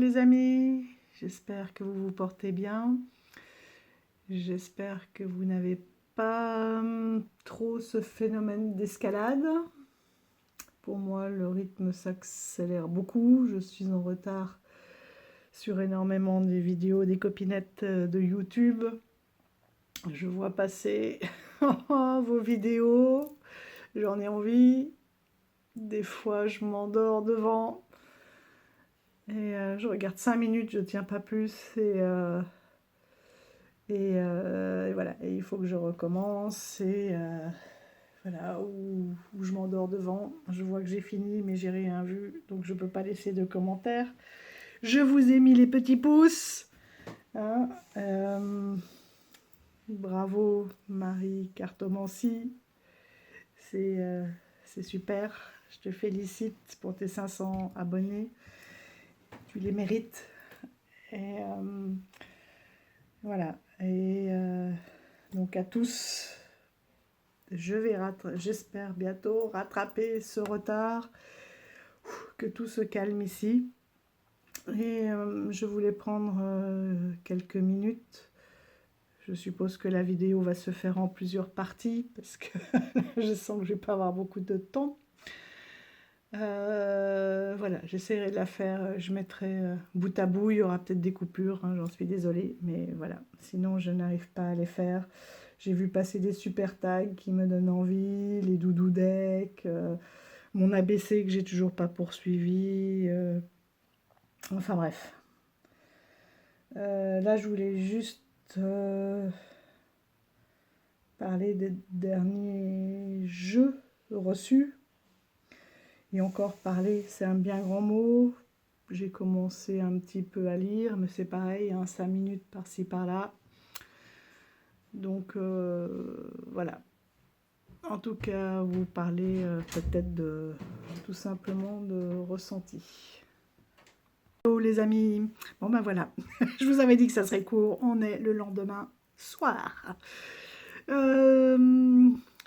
les amis, j'espère que vous vous portez bien. J'espère que vous n'avez pas trop ce phénomène d'escalade. Pour moi, le rythme s'accélère beaucoup. Je suis en retard sur énormément des vidéos des copinettes de YouTube. Je vois passer vos vidéos. J'en ai envie. Des fois, je m'endors devant. Et je regarde 5 minutes, je ne tiens pas plus. Et voilà, et il faut que je recommence. Et voilà, où je m'endors devant. Je vois que j'ai fini, mais j'ai rien vu. Donc je ne peux pas laisser de commentaires. Je vous ai mis les petits pouces. Hein, bravo Marie Cartomancie. C'est super. Je te félicite pour tes 500 abonnés. Tu les mérites. Et voilà. Et donc à tous, je vais j'espère bientôt rattraper ce retard, que tout se calme ici. Et je voulais prendre quelques minutes. Je suppose que la vidéo va se faire en plusieurs parties parce que je sens que je ne vais pas avoir beaucoup de temps. Voilà, j'essaierai de la faire, je mettrai bout à bout, il y aura peut-être des coupures, hein, j'en suis désolée, mais voilà, sinon je n'arrive pas à les faire. J'ai vu passer des super tags qui me donnent envie, les doudou decks, mon ABC que j'ai toujours pas poursuivi, enfin bref. Là je voulais juste parler des derniers jeux reçus. Et encore parler, c'est un bien grand mot. J'ai commencé un petit peu à lire, mais c'est pareil, hein, 5 minutes par-ci par-là. Donc voilà. En tout cas, vous parlez peut-être de tout simplement de ressenti. Hello les amis. Bon ben voilà, je vous avais dit que ça serait court. On est le lendemain soir.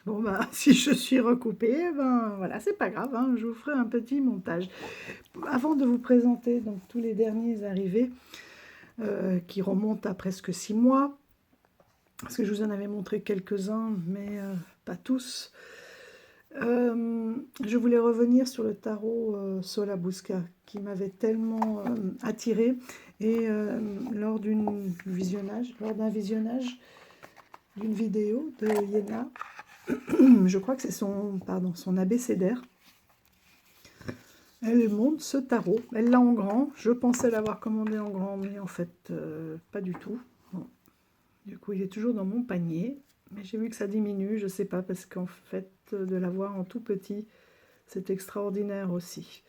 Bon bah si je suis recoupée, ben voilà, c'est pas grave, hein, je vous ferai un petit montage. Avant de vous présenter donc tous les derniers arrivés, qui remontent à presque 6 mois, parce que je vous en avais montré quelques-uns, mais pas tous, je voulais revenir sur le tarot Solabusca, qui m'avait tellement attirée, et lors d'un visionnage d'une vidéo de Yéna, je crois que c'est son abécédaire, elle montre ce tarot, elle l'a en grand, je pensais l'avoir commandé en grand, mais en fait, pas du tout. Bon. Du coup, il est toujours dans mon panier, mais j'ai vu que ça diminue, je sais pas, parce qu'en fait, de l'avoir en tout petit, c'est extraordinaire aussi.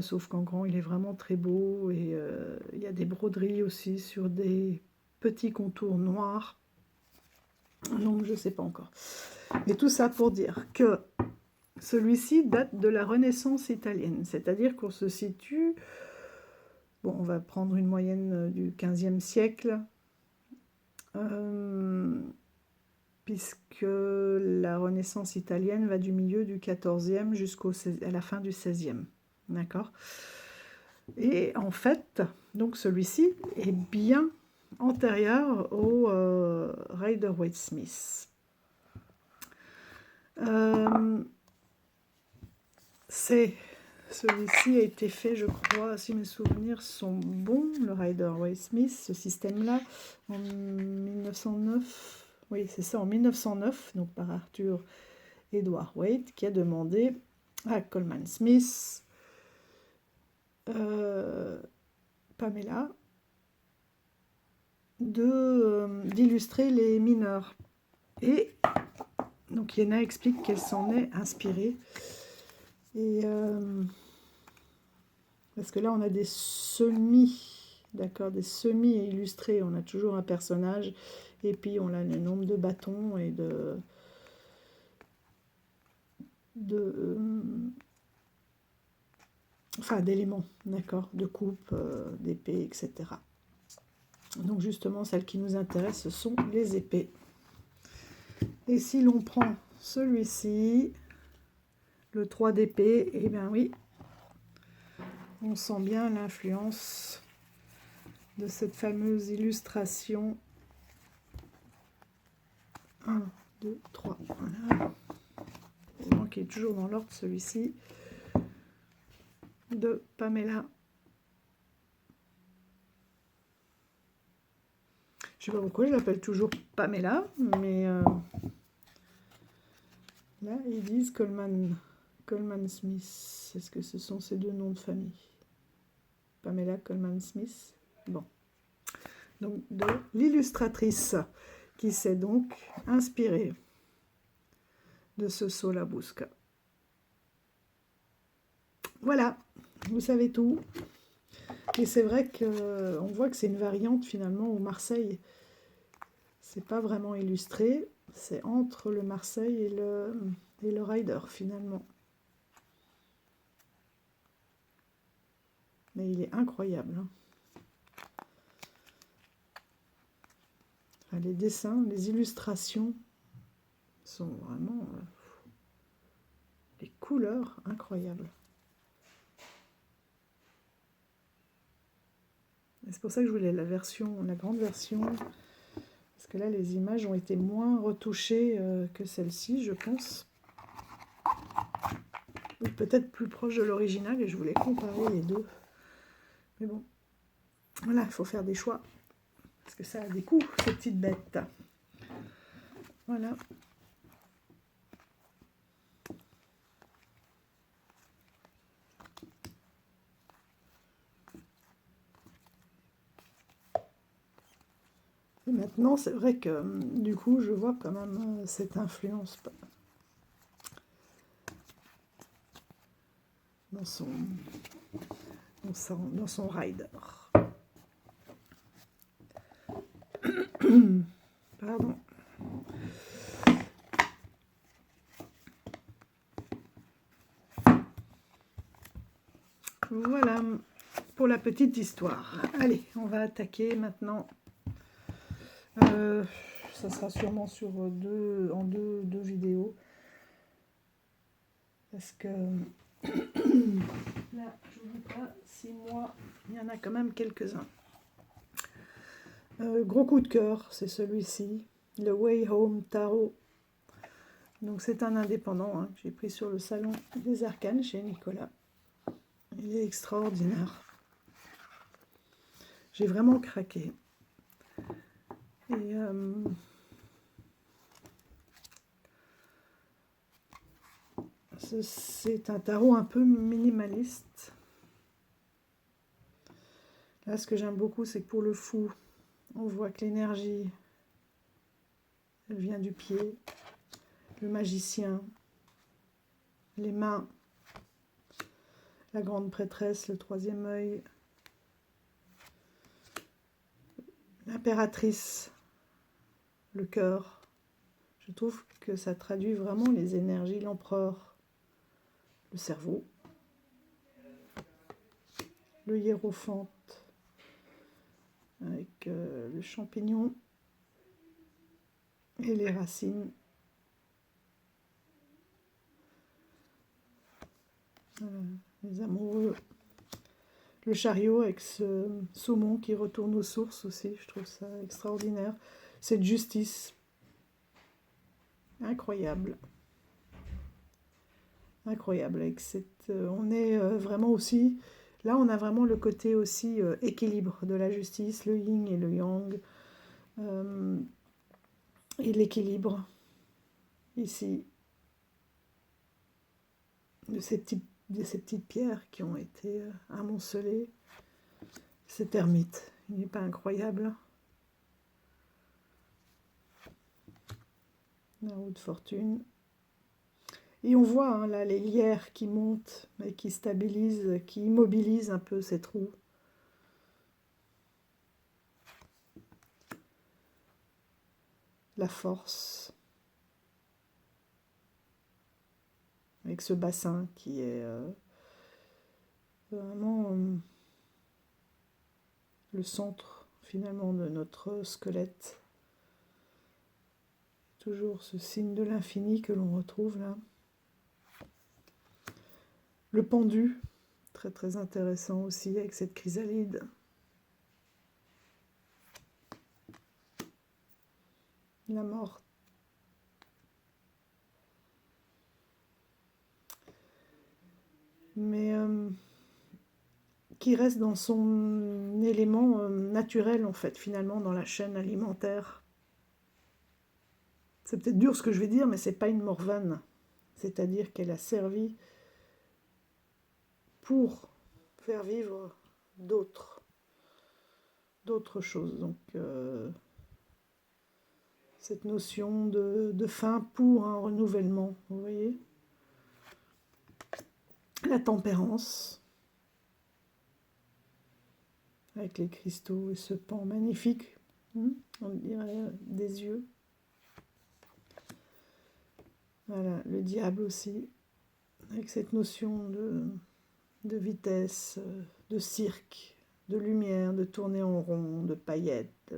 Sauf qu'en grand, il est vraiment très beau, et il y a des broderies aussi sur des petits contours noirs, donc je sais pas encore. Mais tout ça pour dire que celui-ci date de la Renaissance italienne, c'est-à-dire qu'on se situe, bon, on va prendre une moyenne du XVe siècle, puisque la Renaissance italienne va du milieu du XIVe jusqu'à la fin du XVIe, d'accord? Et en fait, donc celui-ci est bien antérieur au Rider-Waite-Smith. Celui-ci a été fait, je crois, si mes souvenirs sont bons, le Rider-Waite-Smith, ce système-là, en 1909. Oui, c'est ça, en 1909, donc par Arthur Edward Waite, qui a demandé à Coleman Smith, Pamela, d'illustrer les mineurs. Et donc Yéna explique qu'elle s'en est inspirée. Et parce que là, on a des semis, d'accord, des semis illustrés. On a toujours un personnage, et puis on a le nombre de bâtons et enfin d'éléments, d'accord, de coupe, d'épée, etc. Donc justement, celles qui nous intéressent, ce sont les épées. Et si l'on prend celui-ci, le 3 d'épée, eh bien oui, On sent bien l'influence de cette fameuse illustration. 1, 2, 3, voilà. Qui est toujours dans l'ordre, celui-ci, de Pamela. Je sais pas pourquoi je l'appelle toujours Pamela, mais là, ils disent Coleman Smith. Est-ce que ce sont ces deux noms de famille? Pamela Coleman Smith. Bon. Donc, de l'illustratrice qui s'est donc inspirée de ce Sola Busca. Voilà, vous savez tout. Et c'est vrai qu'on voit que c'est une variante finalement au Marseille. C'est pas vraiment illustré, c'est entre le Marseille et le Rider finalement. Mais il est incroyable. Hein. Enfin, les dessins, les illustrations sont vraiment des couleurs incroyables. C'est pour ça que je voulais la grande version, parce que là les images ont été moins retouchées que celle-ci, je pense. Ou peut-être plus proche de l'original, et je voulais comparer les deux. Mais bon, voilà, il faut faire des choix, parce que ça a des coûts, ces petites bêtes. Voilà. Et maintenant, c'est vrai que du coup, je vois quand même cette influence dans son rider. Pardon. Voilà pour la petite histoire. Allez, on va attaquer maintenant. Ça sera sûrement sur deux vidéos. Parce que là, je ne vois pas, 6 mois, il y en a quand même quelques-uns. Gros coup de cœur, c'est celui-ci, le Way Home Tarot. Donc c'est un indépendant hein, que j'ai pris sur le salon des arcanes chez Nicolas. Il est extraordinaire. J'ai vraiment craqué. Et c'est un tarot un peu minimaliste. Là, ce que j'aime beaucoup, c'est que pour le fou, on voit que l'énergie, elle vient du pied. Le magicien, les mains, la grande prêtresse, le troisième œil, l'impératrice, le cœur. Je trouve que ça traduit vraiment les énergies, l'empereur, le cerveau, le hiérophante avec le champignon et les racines. Les amoureux, le chariot avec ce saumon qui retourne aux sources aussi, je trouve ça extraordinaire. Cette justice, incroyable. Incroyable, avec cette, on est vraiment aussi, là on a vraiment le côté aussi équilibre de la justice, le yin et le yang, et l'équilibre ici, de ces petites pierres qui ont été amoncelées. Cet ermite, il n'est pas incroyable? La roue de fortune. Et on voit hein, là les lierres qui montent et qui stabilisent, qui immobilisent un peu cette roue. La force. Avec ce bassin qui est vraiment le centre finalement de notre squelette. Toujours ce signe de l'infini que l'on retrouve là. Le pendu, très très intéressant aussi avec cette chrysalide. La mort. Mais qui reste dans son élément naturel, en fait, finalement, dans la chaîne alimentaire. C'est peut-être dur ce que je vais dire, mais c'est pas une morvane. C'est-à-dire qu'elle a servi pour faire vivre d'autres choses. Donc, cette notion de fin pour un renouvellement, vous voyez? La tempérance, avec les cristaux et ce pan magnifique, on dirait des yeux. Voilà, le diable aussi, avec cette notion de vitesse, de cirque, de lumière, de tourner en rond, de paillettes,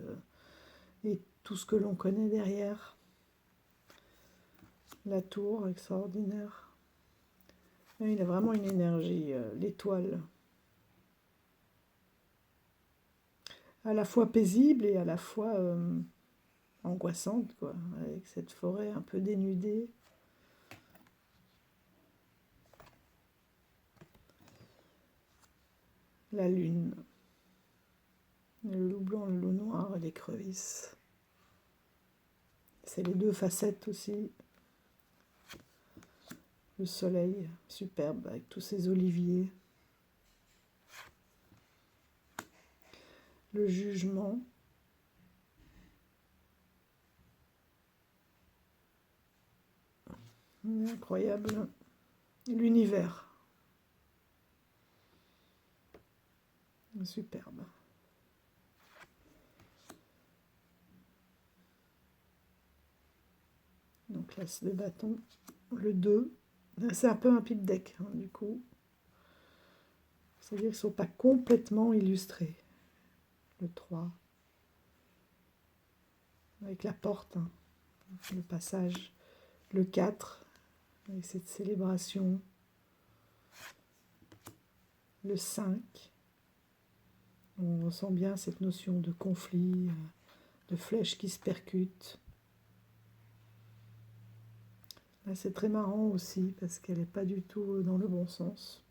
et tout ce que l'on connaît derrière. La tour, extraordinaire. Et il a vraiment une énergie, l'étoile. À la fois paisible et à la fois angoissante, quoi, avec cette forêt un peu dénudée. La lune, le loup blanc, le loup noir et l'écrevisse. C'est les deux facettes aussi. Le soleil, superbe, avec tous ces oliviers. Le jugement. Incroyable. L'univers. Superbe. Donc l'as de bâton, le 2. C'est un peu un pipe deck, hein, du coup. C'est-à-dire qu'ils ne sont pas complètement illustrés. Le 3. Avec la porte, hein, le passage. Le 4, avec cette célébration. Le 5. On ressent bien cette notion de conflit, de flèches qui se percutent. Là, c'est très marrant aussi, parce qu'elle n'est pas du tout dans le bon sens.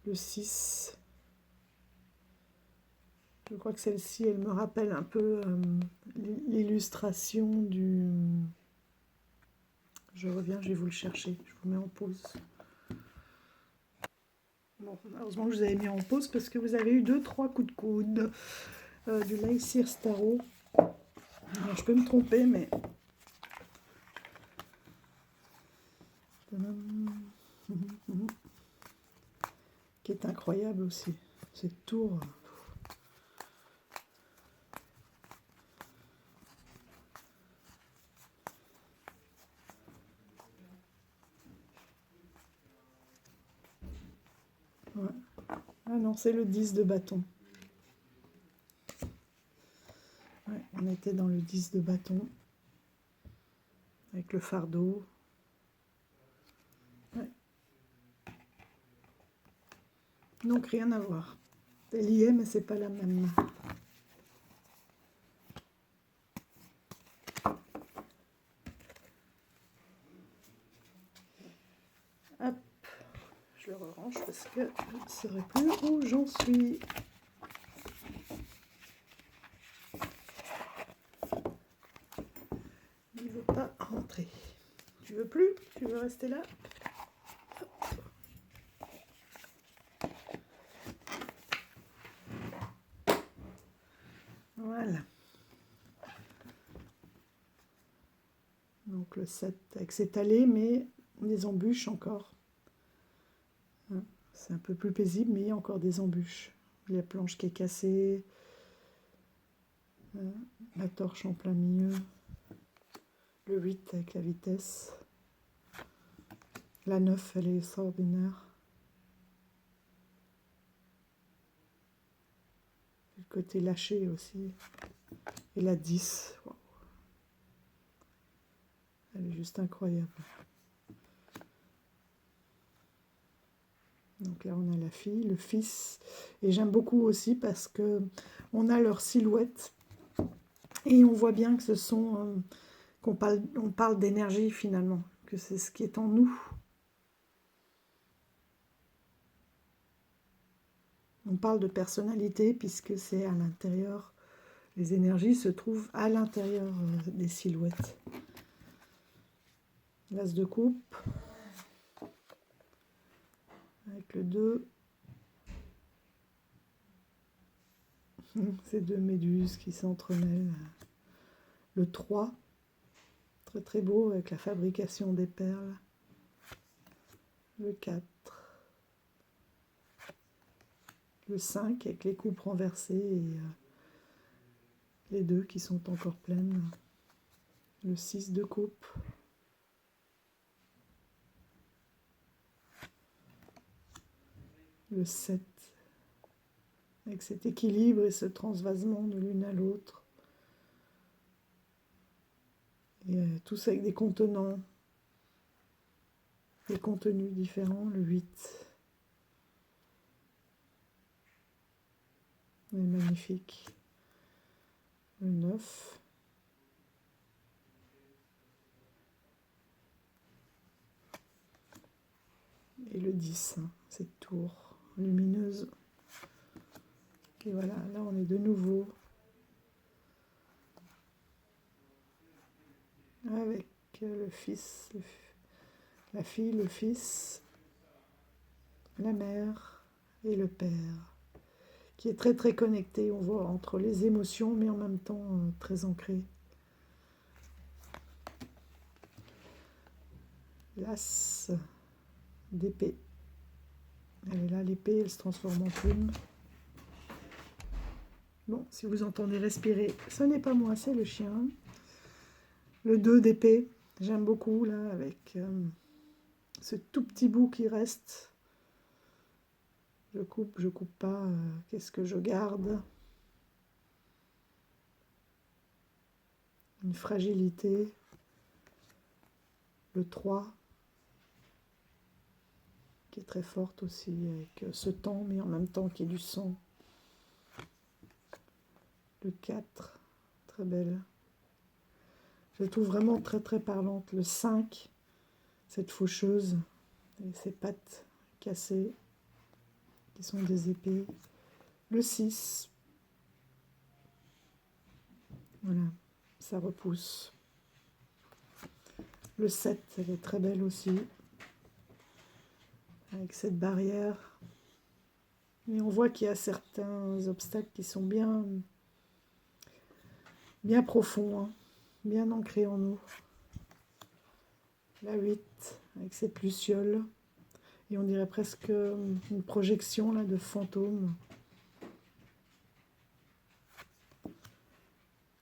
Le 6. Je crois que celle-ci, elle me rappelle un peu l'illustration du... Je reviens, je vais vous le chercher. Je vous mets en pause. Bon, heureusement que je vous avais mis en pause parce que vous avez eu 2-3 coups de coude du Lycir Starro. Alors, je peux me tromper, mais... Qui est incroyable aussi. Cette tour... Ouais. Ah non, c'est le 10 de bâton. Ouais, on était dans le 10 de bâton. Avec le fardeau. Ouais. Donc rien à voir. Elle y est, mais c'est pas la même. Hop, je le range parce que je ne saurais plus où j'en suis. Il ne veut pas rentrer. Tu veux plus? Tu veux rester là? Voilà. Donc le 7 avec cette allée, mais des embûches encore. Hein, c'est un peu plus paisible, mais il y a encore des embûches. La planche qui est cassée. Hein, la torche en plein milieu. Le 8 avec la vitesse. La 9, elle est extraordinaire. Le côté lâché aussi. Et la 10. Wow. Elle est juste incroyable. Donc là, on a la fille, le fils. Et j'aime beaucoup aussi parce que on a leur silhouette. Et on voit bien que ce sont... on parle d'énergie finalement, que c'est ce qui est en nous. On parle de personnalité puisque c'est à l'intérieur. Les énergies se trouvent à l'intérieur des silhouettes. L'as de coupe. Avec le 2. Ces deux méduses qui s'entremêlent. Le 3. Très très beau avec la fabrication des perles. Le 4. Le 5 avec les coupes renversées et les 2 qui sont encore pleines. Le 6 de coupe. Le 7 avec cet équilibre et ce transvasement de l'une à l'autre. Et tous avec des contenants, des contenus différents. Le 8. Il est magnifique. Le 9. Et le 10, hein, cette tour lumineuse. Et voilà, là on est de nouveau avec le fils, la fille, le fils, la mère et le père, qui est très très connecté, on voit, entre les émotions, mais en même temps très ancré. L'as d'épée. Elle est là, l'épée, elle se transforme en plume. Bon, si vous entendez respirer, ce n'est pas moi, c'est le chien. Le 2 d'épée, j'aime beaucoup, là, avec ce tout petit bout qui reste. Je coupe pas, qu'est-ce que je garde? Une fragilité. Le 3, qui est très forte aussi, avec ce temps, mais en même temps qui est du sang. Le 4, très belle. Je la trouve vraiment très très parlante. Le 5, cette faucheuse, et ses pattes cassées, qui sont des épées. Le 6, voilà, ça repousse. Le 7, elle est très belle aussi, avec cette barrière. Mais on voit qu'il y a certains obstacles qui sont bien profonds, hein, bien ancrés en nous. La 8, avec cette luciole. Et on dirait presque une projection là, de fantômes.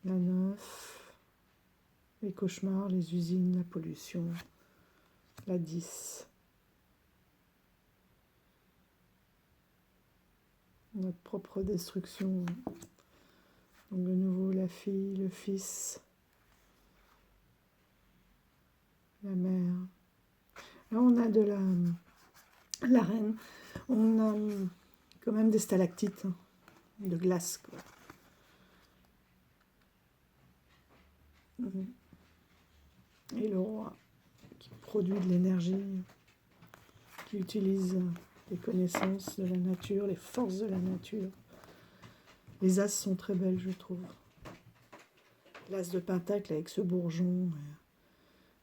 La 9, les cauchemars, les usines, la pollution. La 10, notre propre destruction. Donc de nouveau la fille, le fils, la mère. Là on a de la reine. On a quand même des stalactites, hein, de glace, quoi. Et le roi qui produit de l'énergie, qui utilise les connaissances de la nature, les forces de la nature. Les as sont très belles, je trouve. L'as de pentacle avec ce bourgeon.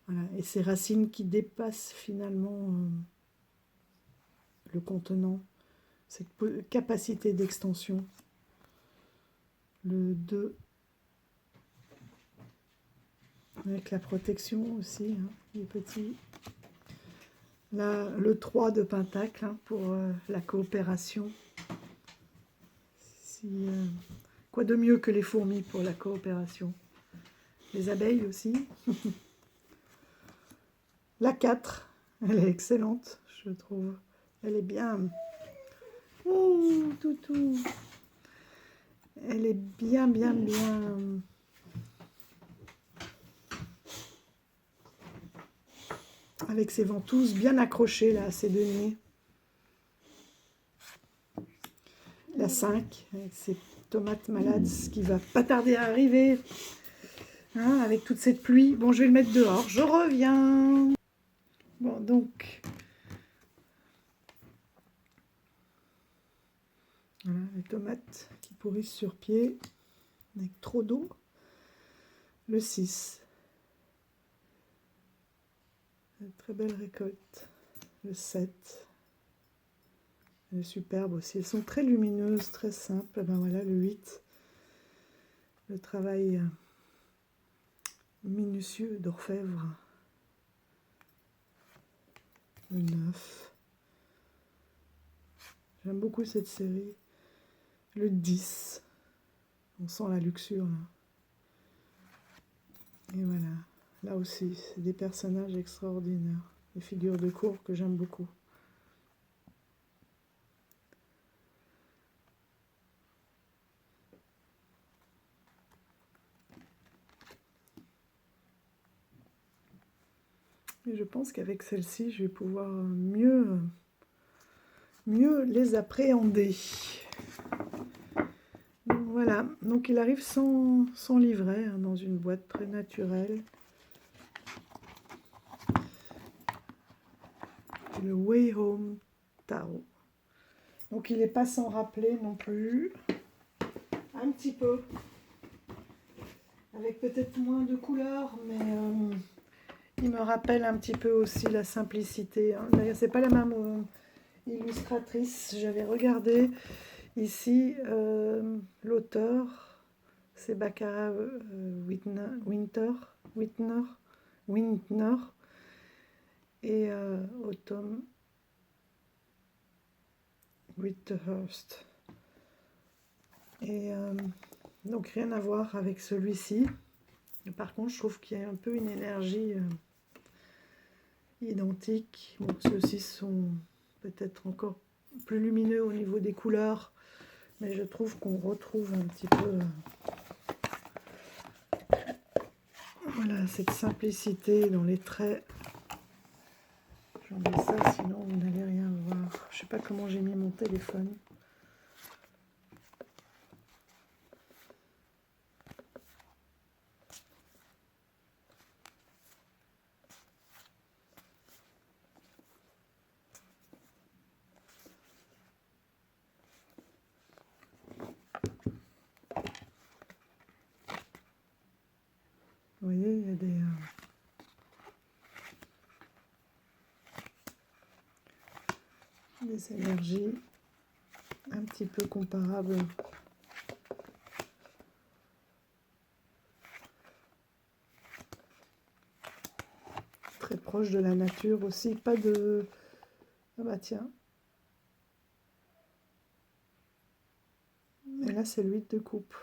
Voilà. Et ces racines qui dépassent finalement le contenant. Cette capacité d'extension. Le 2. Avec la protection aussi, hein, les petits. Là, le 3 de pentacle, hein, pour la coopération. Quoi de mieux que les fourmis pour la coopération? Les abeilles aussi. La 4, elle est excellente, je trouve. Elle est bien... Oh, toutou. Elle est bien... Avec ses ventouses bien accrochées là, à ses deniers. la 5, avec ses tomates malades, ce qui va pas tarder à arriver, hein, avec toute cette pluie. Bon, je vais le mettre dehors, je reviens. Bon, donc, voilà, les tomates qui pourrissent sur pied, avec trop d'eau. Le 6, une très belle récolte. Le 7, elle est superbe aussi. Elles sont très lumineuses, très simples. Ben voilà, le 8, le travail minutieux d'orfèvre. Le 9, j'aime beaucoup cette série. Le 10, on sent la luxure là. Et voilà, là aussi, c'est des personnages extraordinaires. Des figures de cour que j'aime beaucoup. Et je pense qu'avec celle-ci, je vais pouvoir mieux les appréhender. Donc, voilà, donc il arrive sans livret, hein, dans une boîte très naturelle. Le Way Home Tarot. Donc il n'est pas sans rappeler non plus, un petit peu, avec peut-être moins de couleurs, mais il me rappelle un petit peu aussi la simplicité, hein. D'ailleurs, c'est pas la même illustratrice, j'avais regardé ici, l'auteur, c'est Barbara Wintner, et Autumn Whitehurst. Et donc rien à voir avec celui-ci. Par contre, je trouve qu'il y a un peu une énergie identique. Bon, ceux-ci sont peut-être encore plus lumineux au niveau des couleurs, mais je trouve qu'on retrouve un petit peu voilà, cette simplicité dans les traits. J'enlève ça, sinon vous n'allez rien voir. Je sais pas comment j'ai mis mon téléphone. Vous voyez, il y a des énergies un petit peu comparables. Très proche de la nature aussi, pas de... Ah bah tiens. Et là c'est le 8 de coupe.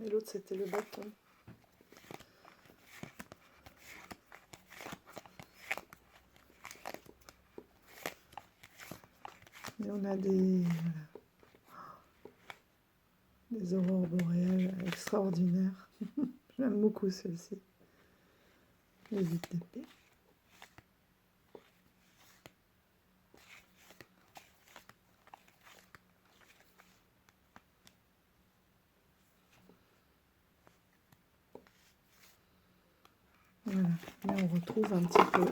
Et l'autre c'était le bâton. Et on a des aurores boréales extraordinaires. J'aime beaucoup celle-ci. Les 8 d'épée. Voilà, là on retrouve un petit peu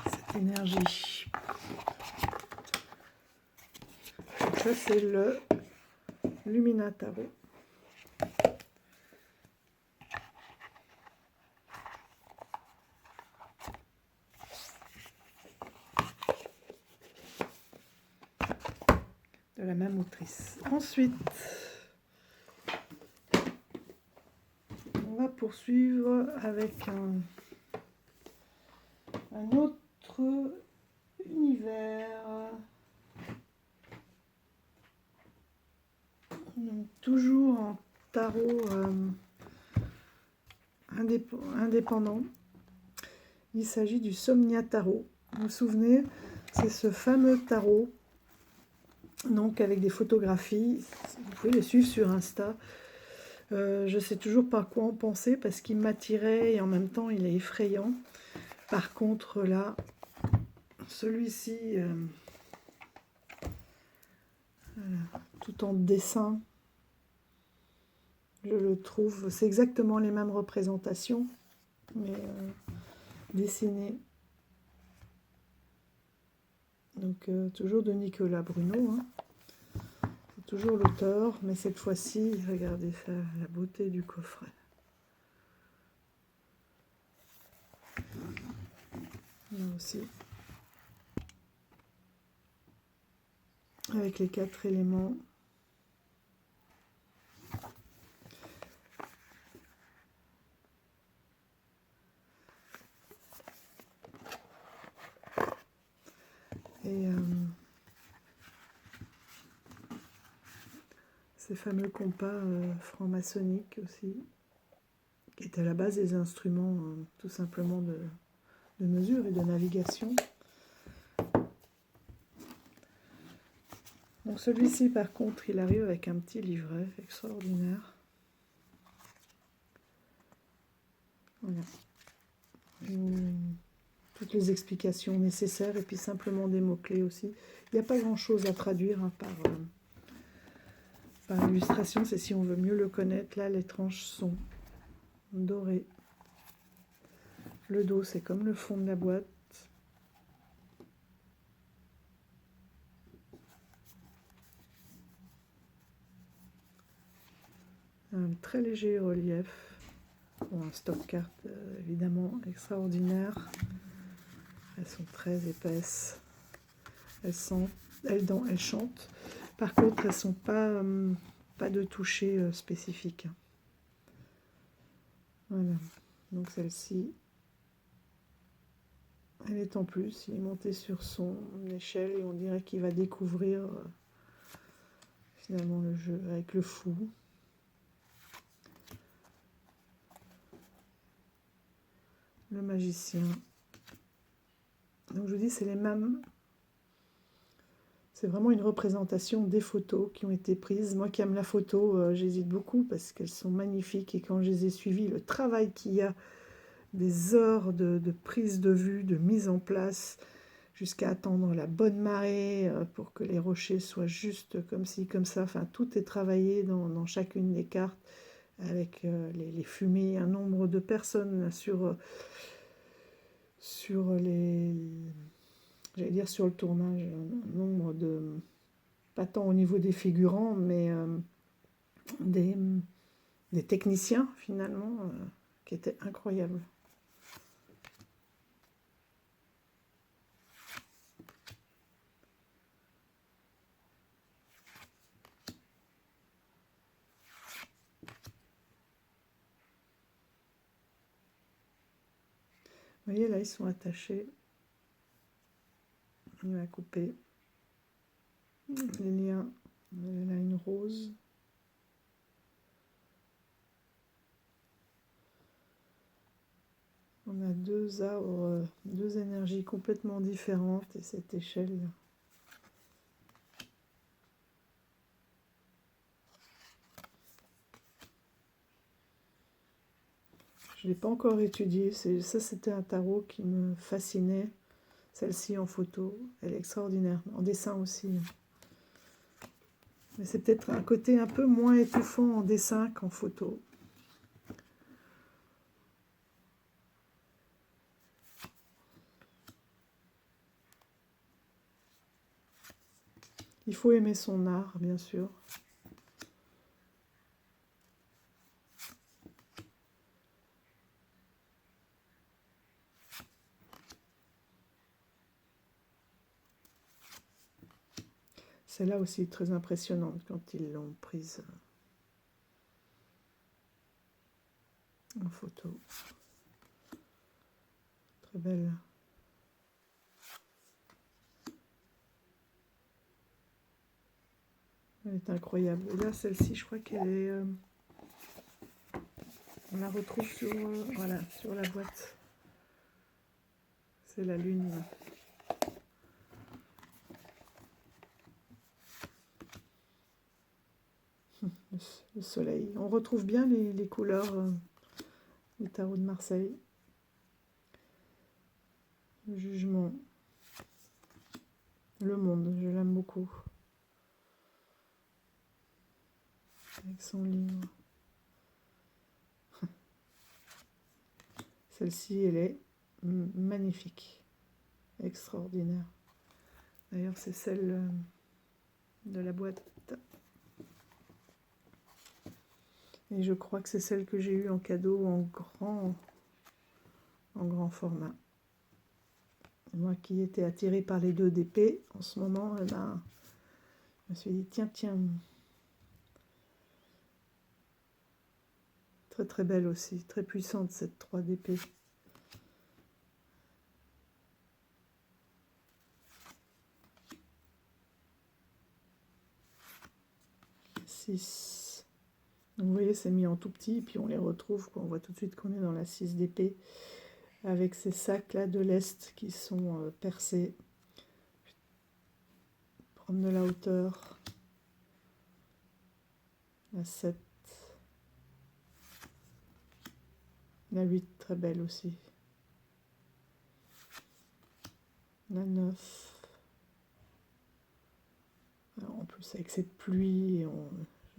cette énergie. Donc ça c'est le Lumina Tarot. De la même autrice. Ensuite, on va poursuivre avec un autre univers. Donc, toujours en tarot indépendant. Il s'agit du Somnia Tarot. Vous vous souvenez, c'est ce fameux tarot, donc avec des photographies. Vous pouvez les suivre sur Insta. Je sais toujours pas quoi en penser parce qu'il m'attirait et en même temps il est effrayant. Par contre là, celui-ci, Voilà, tout en dessin. Je le trouve, c'est exactement les mêmes représentations, mais dessinées. Donc toujours de Nicolas Bruno, hein. C'est toujours l'auteur, mais cette fois-ci, regardez ça, la beauté du coffret. Là aussi. Avec les 4 éléments. Et ces fameux compas franc-maçonniques aussi, qui étaient à la base des instruments tout simplement de mesure et de navigation. Donc celui-ci par contre il arrive avec un petit livret extraordinaire. Voilà. Toutes les explications nécessaires et puis simplement des mots-clés aussi. Il n'y a pas grand-chose à traduire hein, par illustration, c'est si on veut mieux le connaître. Là les tranches sont dorées. Le dos c'est comme le fond de la boîte. Un très léger relief. Bon, un stock carte évidemment extraordinaire. Elles sont très épaisses. Elles chantent. Par contre, elles sont pas de toucher spécifique. Voilà. Donc celle-ci, elle est en plus. Il est monté sur son échelle et on dirait qu'il va découvrir finalement le jeu avec le fou. Le magicien. Donc je vous dis, c'est les mêmes. C'est vraiment une représentation des photos qui ont été prises. Moi qui aime la photo, j'hésite beaucoup parce qu'elles sont magnifiques. Et quand je les ai suivies, le travail qu'il y a, des heures de prise de vue, de mise en place, jusqu'à attendre la bonne marée pour que les rochers soient juste comme ci, comme ça. Enfin, tout est travaillé dans chacune des cartes avec les fumées, un nombre de personnes sur les... J'allais dire sur le tournage, un nombre de... Pas tant au niveau des figurants, mais des techniciens, finalement, qui étaient incroyables. Vous voyez, là, ils sont attachés. On va couper les liens. Là, une rose. On a deux arbres, deux énergies complètement différentes et cette échelle. Je ne l'ai pas encore étudié. Ça, c'était un tarot qui me fascinait. Celle-ci en photo, elle est extraordinaire. En dessin aussi. Mais c'est peut-être un côté un peu moins étouffant en dessin qu'en photo. Il faut aimer son art, bien sûr. Celle-là aussi très impressionnante quand ils l'ont prise en photo. Très belle. Elle est incroyable. Et là, celle-ci, je crois qu'elle est... on la retrouve sur, voilà, sur la boîte. C'est la lune. Le soleil. On retrouve bien les couleurs du tarot de Marseille. Le jugement. Le monde, je l'aime beaucoup. avec son livre. Celle-ci, elle est magnifique, extraordinaire. D'ailleurs, c'est celle de la boîte. Et je crois que c'est celle que j'ai eue en cadeau en grand format. Et moi qui étais attirée par les 2 d'épée, en ce moment, eh ben, je me suis dit, tiens, très très belle aussi, très puissante cette 3 d'épée. Donc vous voyez, c'est mis en tout petit, puis on les retrouve, quoi. On voit tout de suite qu'on est dans la 6 d'épée, avec ces sacs là de l'Est qui sont percés. Prendre de la hauteur. La 7. La 8, très belle aussi. La 9. Alors, en plus, avec cette pluie,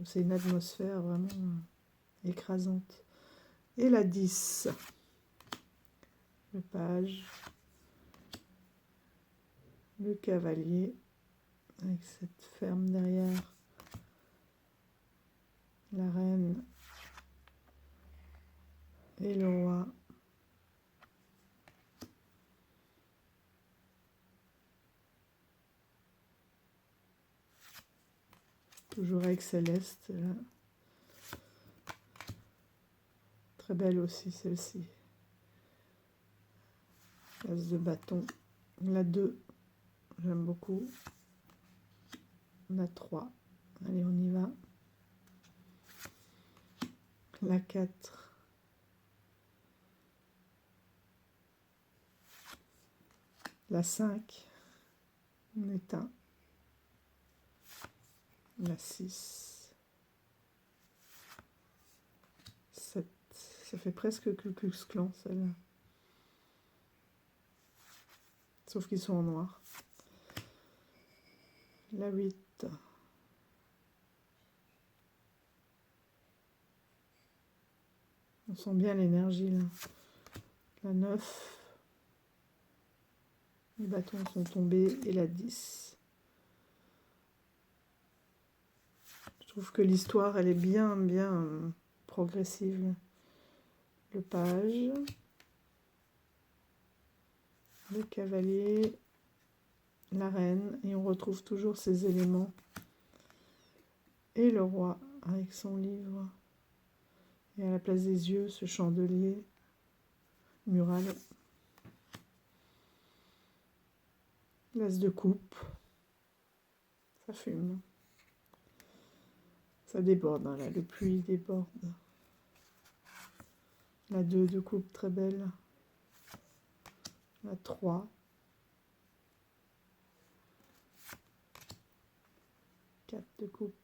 c'est une atmosphère vraiment écrasante. Et la 10. Le page. Le cavalier. Avec cette ferme derrière. La reine. Et le roi. Toujours avec Céleste. Là. Très belle aussi celle-ci. L'as de bâton. La 2, j'aime beaucoup. La 3. Allez, on y va. La 4. La 5. On éteint. La 6. 7. Ça fait presque Ku Klux Klan, celle-là. Sauf qu'ils sont en noir. La 8. On sent bien l'énergie, là. La 9. Les bâtons sont tombés. Et la 10. Je trouve que l'histoire, elle est bien progressive. Le page. Le cavalier. La reine. Et on retrouve toujours ces éléments. Et le roi, avec son livre. Et à la place des yeux, ce chandelier mural. L'as de coupe. Ça fume. Ça déborde, hein, là, le pluie déborde. La 2 de coupe, très belle. La 3. 4 de coupe.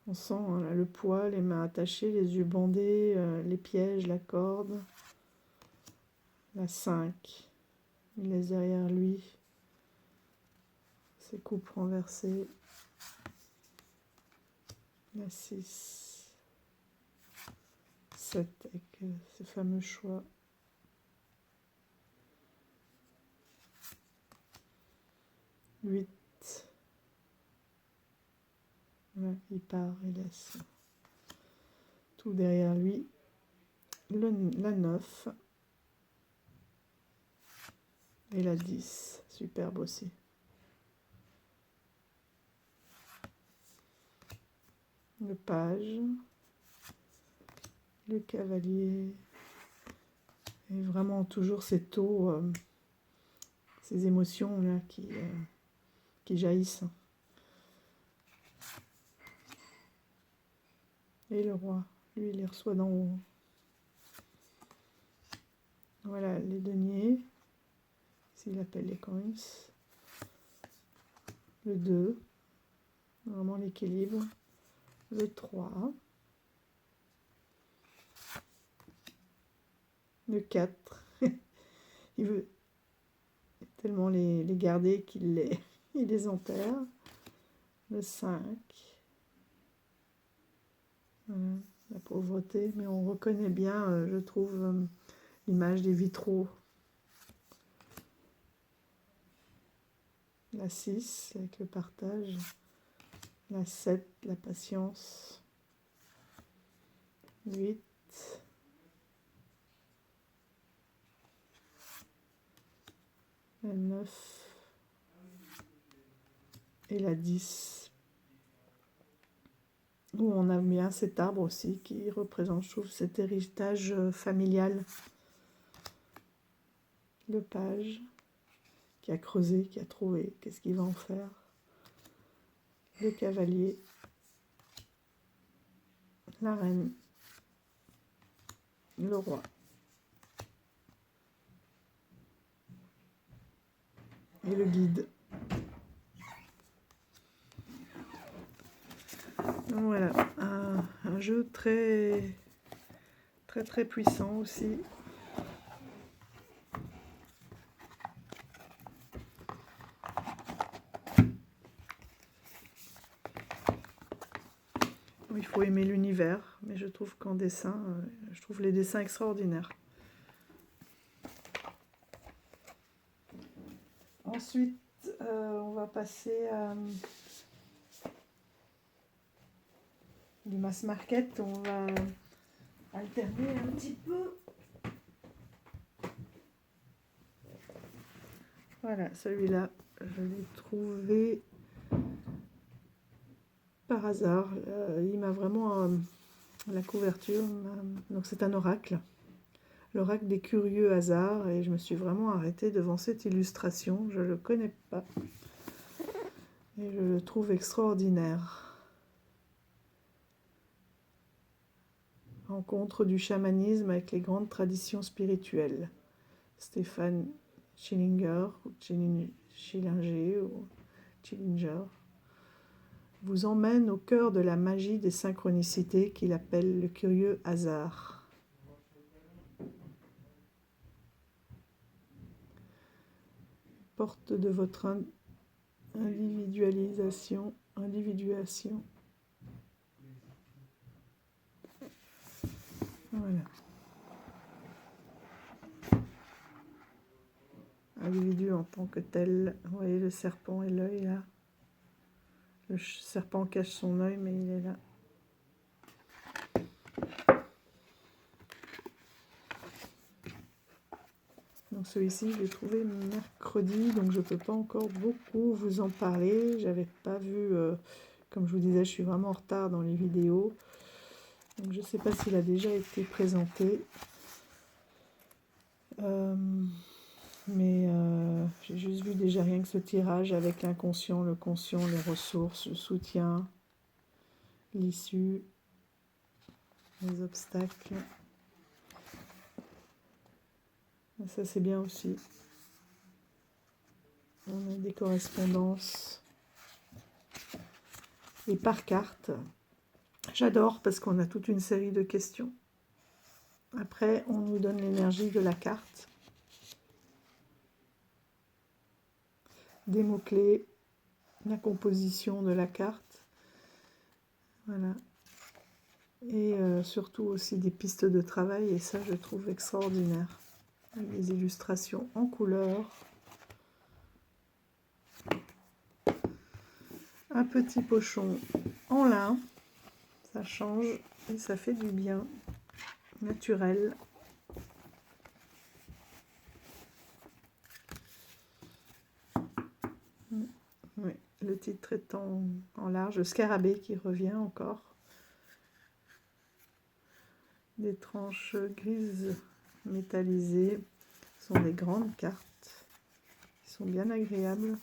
On sent hein, là, le poids, les mains attachées, les yeux bandés, les pièges, la corde. La 5. Il laisse derrière lui ses coupes renversées. La 6. 7 avec ce fameux choix. 8. Voilà, il part, il laisse tout derrière lui. La 9. Et la 10. Superbe aussi. Le page. Le cavalier. Et vraiment toujours ces taux, ces émotions là qui jaillissent. Et le roi, lui, il les reçoit d'en haut. Voilà, les deniers. Ici, il appelle les coins. Le 2. Vraiment l'équilibre. Le 3. Le 4. Il veut tellement les garder qu'il il les enterre. Le 5. Voilà, la pauvreté, mais on reconnaît bien, je trouve, l'image des vitraux. La 6, avec le partage. La 7, la patience. 8. La 9. Et la 10. Où on a bien cet arbre aussi qui représente, je trouve, cet héritage familial. Le page qui a creusé, qui a trouvé, qu'est-ce qu'il va en faire. Le cavalier. La reine. Le roi. Et le guide. Donc voilà, un jeu très puissant aussi. Il faut aimer l'univers, mais je trouve qu'en dessin, je trouve les dessins extraordinaires. Ensuite, on va passer à du mass market. On va alterner un petit peu. Voilà, celui-là, je l'ai trouvé par hasard. Il m'a vraiment... la couverture, donc c'est un oracle. L'oracle des curieux hasards. Et je me suis vraiment arrêtée devant cette illustration. Je ne le connais pas. Et je le trouve extraordinaire. Rencontre du chamanisme avec les grandes traditions spirituelles. Stéphane Schillinger ou Schillinger vous emmène au cœur de la magie des synchronicités qu'il appelle le curieux hasard. Porte de votre individuation. Voilà. Individu en tant que tel. Vous voyez le serpent et l'œil là. Le serpent cache son œil, mais il est là. Donc celui-ci, je l'ai trouvé mercredi, donc je ne peux pas encore beaucoup vous en parler. J'avais pas vu, comme je vous disais, je suis vraiment en retard dans les vidéos. Donc je ne sais pas s'il a déjà été présenté. Mais j'ai juste vu déjà rien que ce tirage avec l'inconscient, le conscient, les ressources, le soutien, l'issue, les obstacles. Et ça c'est bien aussi. On a des correspondances. Et par carte, j'adore parce qu'on a toute une série de questions. Après, on nous donne l'énergie de la carte. Des mots-clés, la composition de la carte. Voilà. Et surtout aussi des pistes de travail. Et ça, je trouve extraordinaire. Avec des illustrations en couleur. Un petit pochon en lin. Ça change et ça fait du bien. Naturel. Oui, le titre est en large. Scarabée qui revient encore. Des tranches grises métallisées. Ce sont des grandes cartes. Qui sont bien agréables.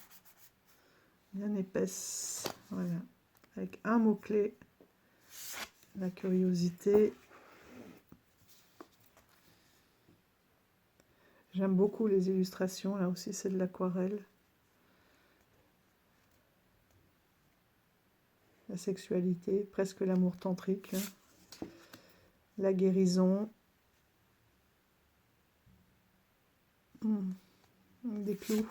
Bien épaisses. Voilà. Avec un mot-clé. La curiosité. J'aime beaucoup les illustrations. Là aussi, c'est de l'aquarelle. La sexualité, presque l'amour tantrique. La guérison. Des clous.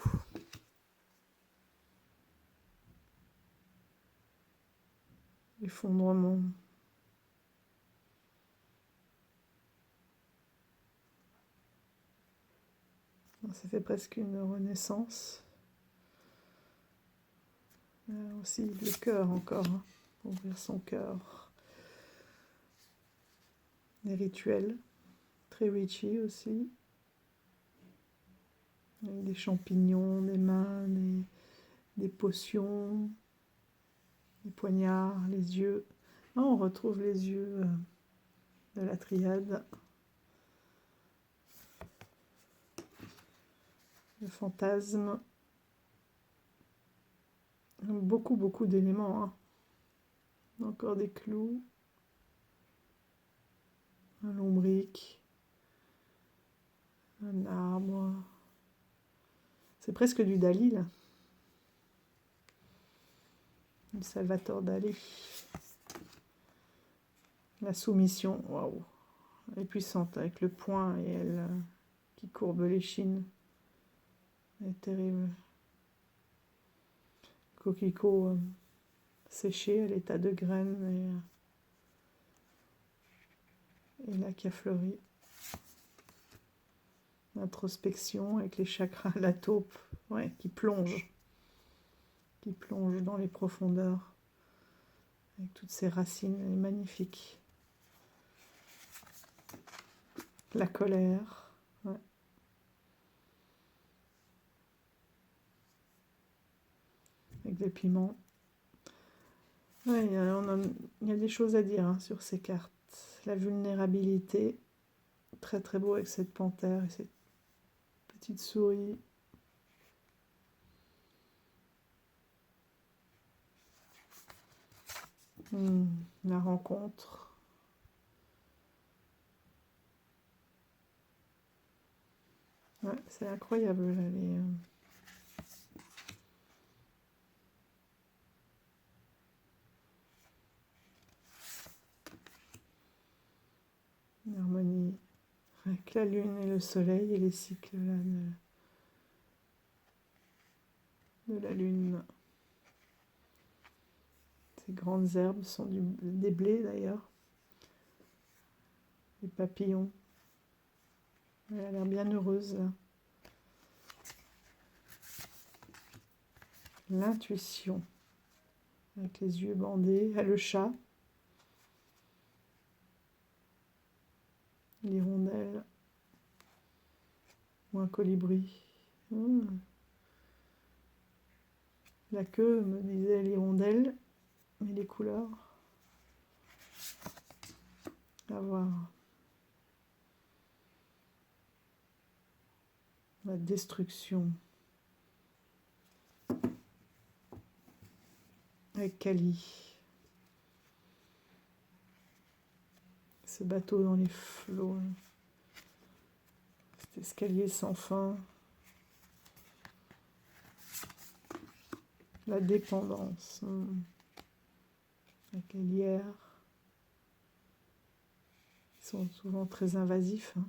effondrement. Ça fait presque une renaissance. Aussi le cœur encore, hein, ouvrir son cœur. Des rituels, très witchy aussi. Avec des champignons, des mains, des potions, des poignards, les yeux. Ah, on retrouve les yeux de la triade. Le fantasme. Beaucoup d'éléments. Hein. Encore des clous. Un lombric. Un arbre. C'est presque du Dali, là. Du Salvatore Dali. La soumission. Waouh. Elle est puissante avec le poing et elle qui courbe l'échine. Elle est terrible. Coquelicot séché à l'état de graines et là qui a fleuri. L'introspection avec les chakras, la taupe, ouais, qui plonge dans les profondeurs avec toutes ses racines, elle est magnifique. La colère, ouais. Avec des piments. Ouais, il y a des choses à dire hein, sur ces cartes. La vulnérabilité, très très beau avec cette panthère et cette petite souris. La rencontre. Ouais, c'est incroyable là, l'harmonie avec la lune et le soleil et les cycles là, de la lune. Ces grandes herbes sont des blés d'ailleurs. Les papillons. Elle a l'air bien heureuse là. L'intuition. Avec les yeux bandés. Ah, le chat. L'hirondelle. Ou un colibri. La queue me disait l'hirondelle. Mais les couleurs. À voir. La destruction. Avec Kali. Ce bateau dans les flots. Cet escalier sans fin. La dépendance. Avec les lierres. Ils sont souvent très invasifs. Hein.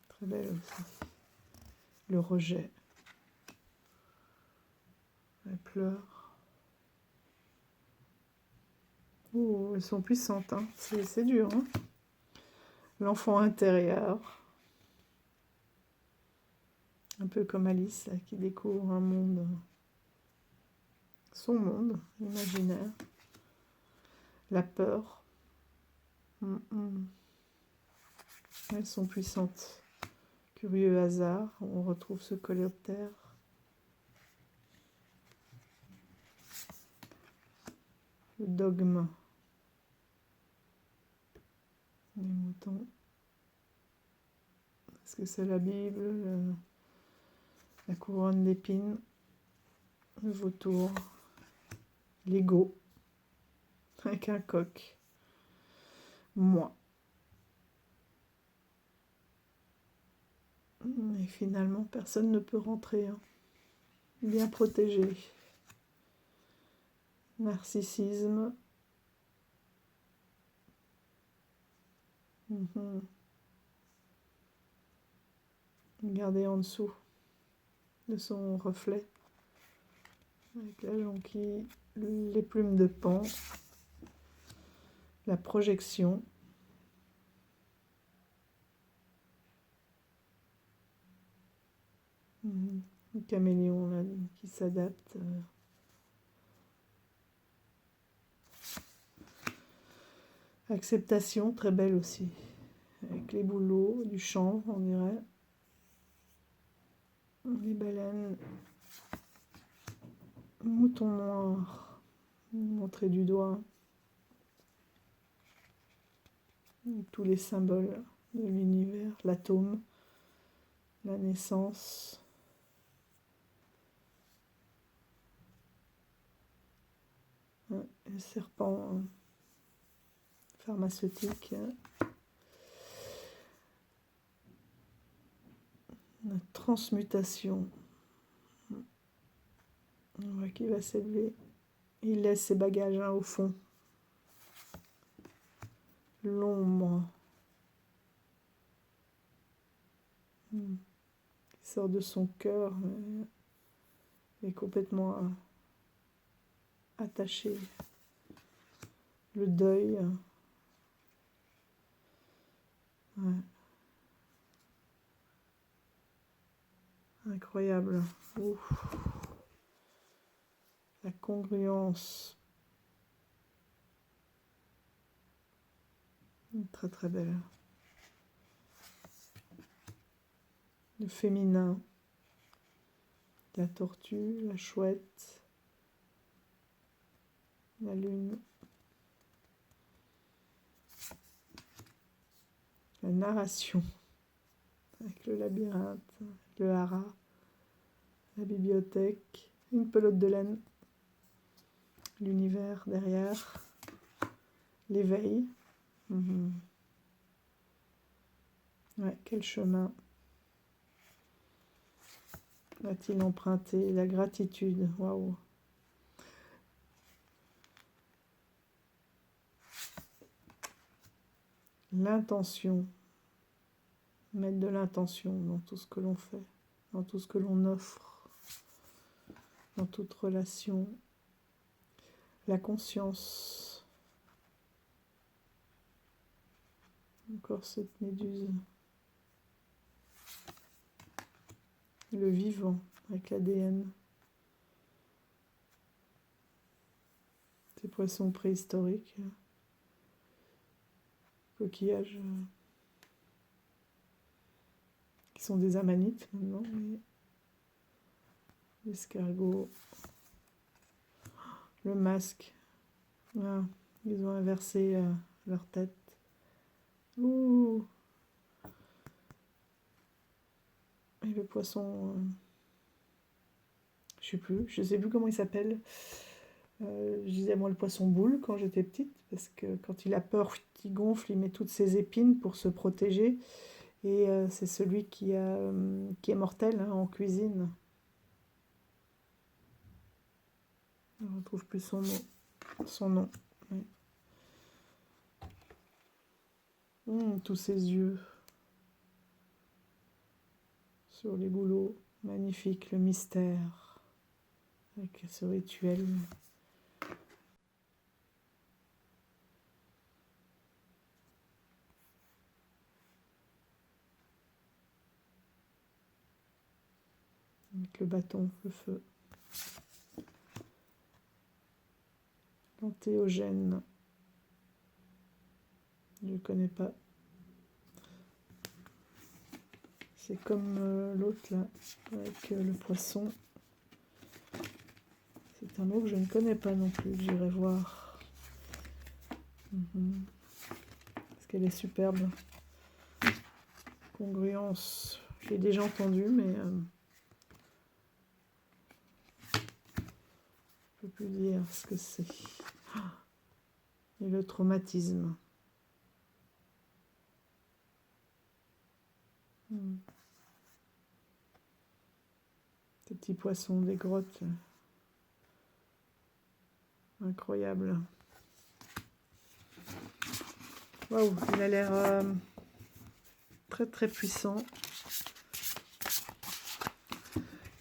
Très belle aussi. Le rejet. Elle pleure. Oh, elles sont puissantes. Hein. C'est dur. Hein. L'enfant intérieur. Un peu comme Alice, là, qui découvre un monde. Son monde imaginaire. La peur. Elles sont puissantes. Curieux hasard, on retrouve ce coléoptère. Le dogme. Les moutons. Est-ce que c'est la Bible, la couronne d'épines, le vautour, l'ego, avec un coq, moi. Et finalement, personne ne peut rentrer. Hein. Bien protégé. Narcissisme. Regardez en dessous de son reflet. avec la jonquille, les plumes de pan, la projection. Le caméléon là, qui s'adapte. Acceptation, très belle aussi. Avec les bouleaux, du chanvre, on dirait. Les baleines. Mouton noir. Montrer du doigt. Tous les symboles de l'univers. L'atome. La naissance. Le serpent pharmaceutique. La transmutation. On voit qu'il va s'élever. Il laisse ses bagages au fond. L'ombre. Il sort de son cœur. Il est complètement attaché. Le deuil. Ouais. Incroyable. Ouf. La congruence. Très très belle. Le féminin. La tortue, la chouette. La lune. La narration. Avec le labyrinthe, le haras, la bibliothèque, une pelote de laine, l'univers derrière, l'éveil. Ouais, quel chemin a-t-il emprunté? La gratitude, waouh. L'intention. Mettre de l'intention dans tout ce que l'on fait, dans tout ce que l'on offre, dans toute relation. La conscience. Encore cette méduse. Le vivant avec l'ADN. Ces poissons préhistoriques. Coquillages. Qui sont des amanites maintenant. L'escargot. Le masque. Ah, ils ont inversé leur tête. Ouh. Et le poisson, je sais plus comment il s'appelle. Je disais moi le poisson boule quand j'étais petite, parce que quand il a peur, il gonfle, il met toutes ses épines pour se protéger. Et c'est celui qui est mortel hein, en cuisine. Je ne retrouve plus son nom. Oui. Tous ses yeux sur les bouleaux. Magnifique, le mystère. Avec ce rituel. Avec le bâton, le feu. L'antéogène. Je ne le connais pas. C'est comme l'autre là, avec le poisson. C'est un mot que je ne connais pas non plus, que j'irai voir. Parce qu'elle est superbe. Congruence. J'ai déjà entendu, mais je ne peux plus dire ce que c'est. Et le traumatisme. Ces petits poissons des grottes. Incroyable. Waouh, il a l'air très très puissant.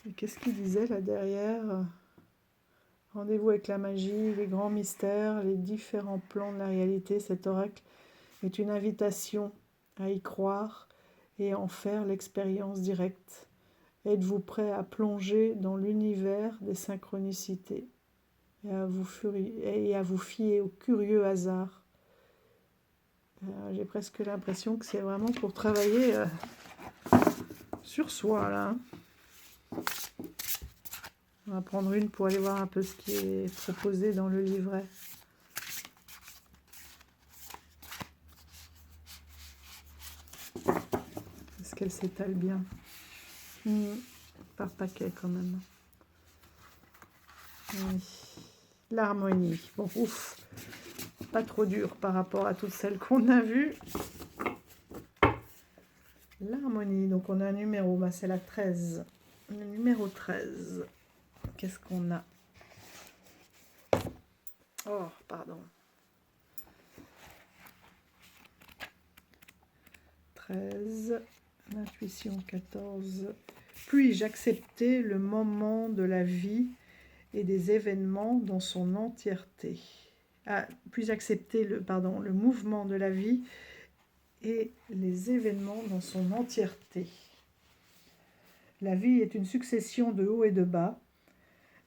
Et qu'est-ce qu'il disait là derrière? Rendez-vous avec la magie, les grands mystères, les différents plans de la réalité. Cet oracle est une invitation à y croire et en faire l'expérience directe. Êtes-vous prêt à plonger dans l'univers des synchronicités et à vous fier au curieux hasard? J'ai presque l'impression que c'est vraiment pour travailler sur soi, là. On va prendre une pour aller voir un peu ce qui est proposé dans le livret. Est-ce qu'elle s'étale bien? Par paquet, quand même. Oui. L'harmonie. Bon, ouf. Pas trop dur par rapport à toutes celles qu'on a vues. L'harmonie. Donc, on a un numéro. Bah, c'est la 13. Le numéro 13. Qu'est-ce qu'on a? Oh, pardon. 13. L'intuition 14. Puis-je accepter le moment de la vie et des événements dans son entièreté? Puis-je accepter le mouvement de la vie et les événements dans son entièreté? La vie est une succession de hauts et de bas,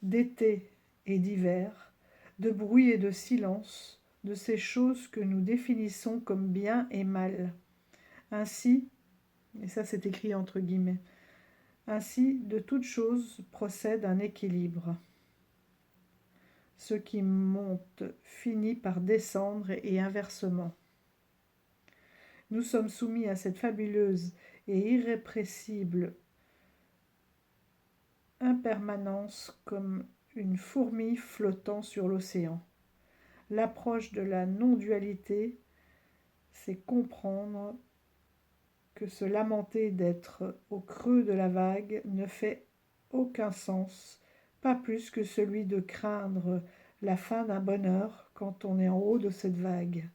d'été et d'hiver, de bruit et de silence, de ces choses que nous définissons comme bien et mal. Ainsi, et ça c'est écrit entre guillemets, ainsi de toute chose procède un équilibre. Ce qui monte finit par descendre et inversement. Nous sommes soumis à cette fabuleuse et irrépressible impermanence comme une fourmi flottant sur l'océan. L'approche de la non-dualité, c'est comprendre que se lamenter d'être au creux de la vague ne fait aucun sens, pas plus que celui de craindre la fin d'un bonheur quand on est en haut de cette vague.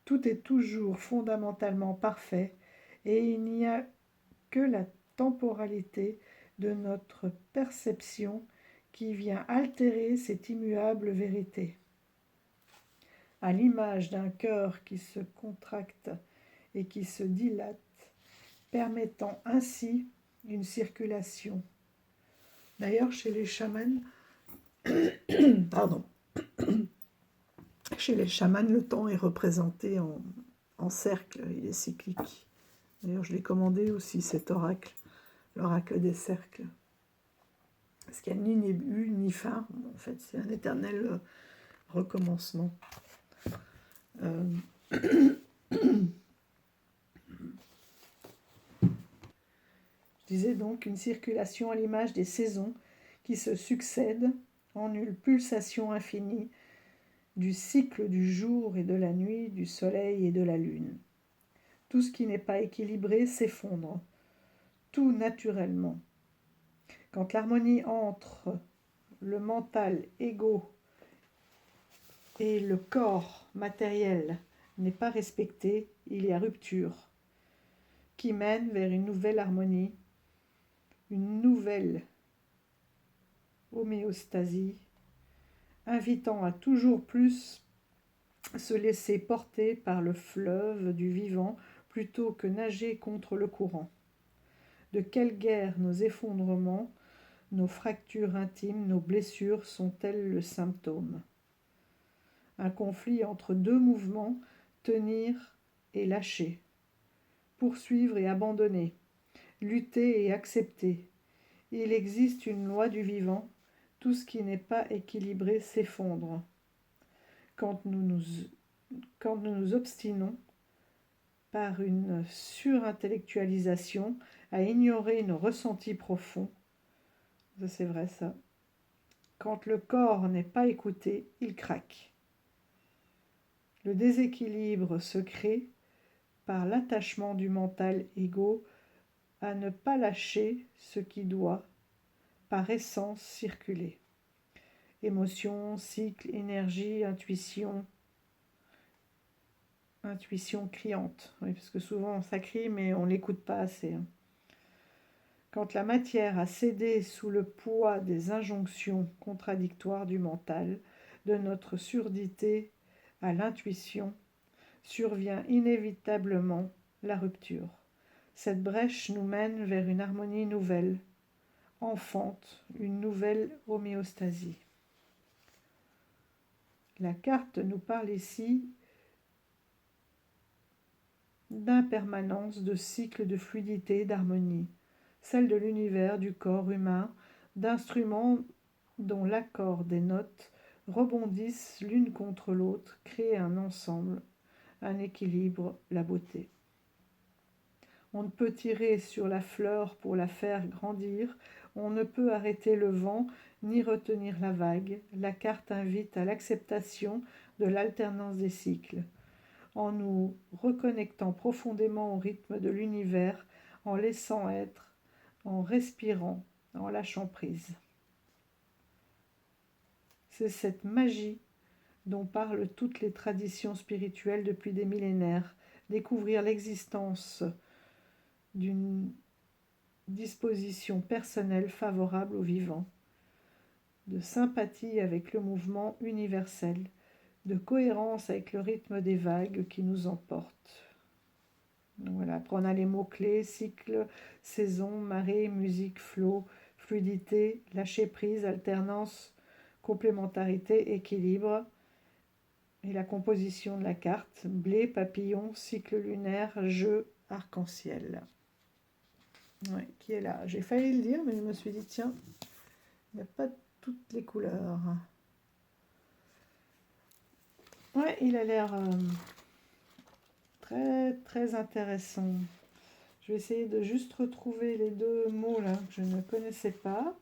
Tout est toujours fondamentalement parfait et il n'y a que la temporalité de notre perception qui vient altérer cette immuable vérité. À l'image d'un cœur qui se contracte et qui se dilate, permettant ainsi une circulation. D'ailleurs, chez les chamans, chez les chamans, le temps est représenté en cercle, il est cyclique. D'ailleurs, je l'ai commandé aussi, cet oracle, l'oracle des cercles. Parce qu'il n'y a ni début, ni fin. En fait, c'est un éternel recommencement. Je disais donc une circulation à l'image des saisons qui se succèdent en une pulsation infinie du cycle du jour et de la nuit, du soleil et de la lune. Tout ce qui n'est pas équilibré s'effondre, tout naturellement. Quand l'harmonie entre le mental égo et le corps matériel n'est pas respecté, il y a rupture qui mène vers une nouvelle harmonie, une nouvelle homéostasie, invitant à toujours plus se laisser porter par le fleuve du vivant plutôt que nager contre le courant. De quelle guerre nos effondrements, nos fractures intimes, nos blessures sont-elles le symptôme? Un conflit entre deux mouvements, tenir et lâcher, poursuivre et abandonner, lutter et accepter. Il existe une loi du vivant, tout ce qui n'est pas équilibré s'effondre. Quand nous nous obstinons par une surintellectualisation à ignorer nos ressentis profonds, ça c'est vrai ça, quand le corps n'est pas écouté, il craque. Le déséquilibre se crée par l'attachement du mental égo à ne pas lâcher ce qui doit, par essence, circuler. Émotion, cycle, énergie, intuition criante. Oui, parce que souvent ça crie, mais on ne l'écoute pas assez. Quand la matière a cédé sous le poids des injonctions contradictoires du mental, de notre surdité à l'intuition, survient inévitablement la rupture. Cette brèche nous mène vers une harmonie nouvelle, enfante une nouvelle homéostasie. La carte nous parle ici d'impermanence, de cycle de fluidité, d'harmonie, celle de l'univers, du corps humain, d'instruments dont l'accord des notes rebondissent l'une contre l'autre, créent un ensemble, un équilibre, la beauté. On ne peut tirer sur la fleur pour la faire grandir, on ne peut arrêter le vent ni retenir la vague. La carte invite à l'acceptation de l'alternance des cycles, en nous reconnectant profondément au rythme de l'univers, en laissant être, en respirant, en lâchant prise. C'est cette magie dont parlent toutes les traditions spirituelles depuis des millénaires, découvrir l'existence d'une disposition personnelle favorable au vivant, de sympathie avec le mouvement universel, de cohérence avec le rythme des vagues qui nous emportent. Donc voilà, après on a les mots-clés, cycle, saison, marée, musique, flot, fluidité, lâcher prise, alternance, complémentarité, équilibre. Et la composition de la carte, blé, papillon, cycle lunaire, jeu, arc-en-ciel. Ouais, qui est là. J'ai failli le dire, mais je me suis dit, tiens, il n'y a pas toutes les couleurs. Ouais, il a l'air très, très intéressant. Je vais essayer de juste retrouver les deux mots là que je ne connaissais pas.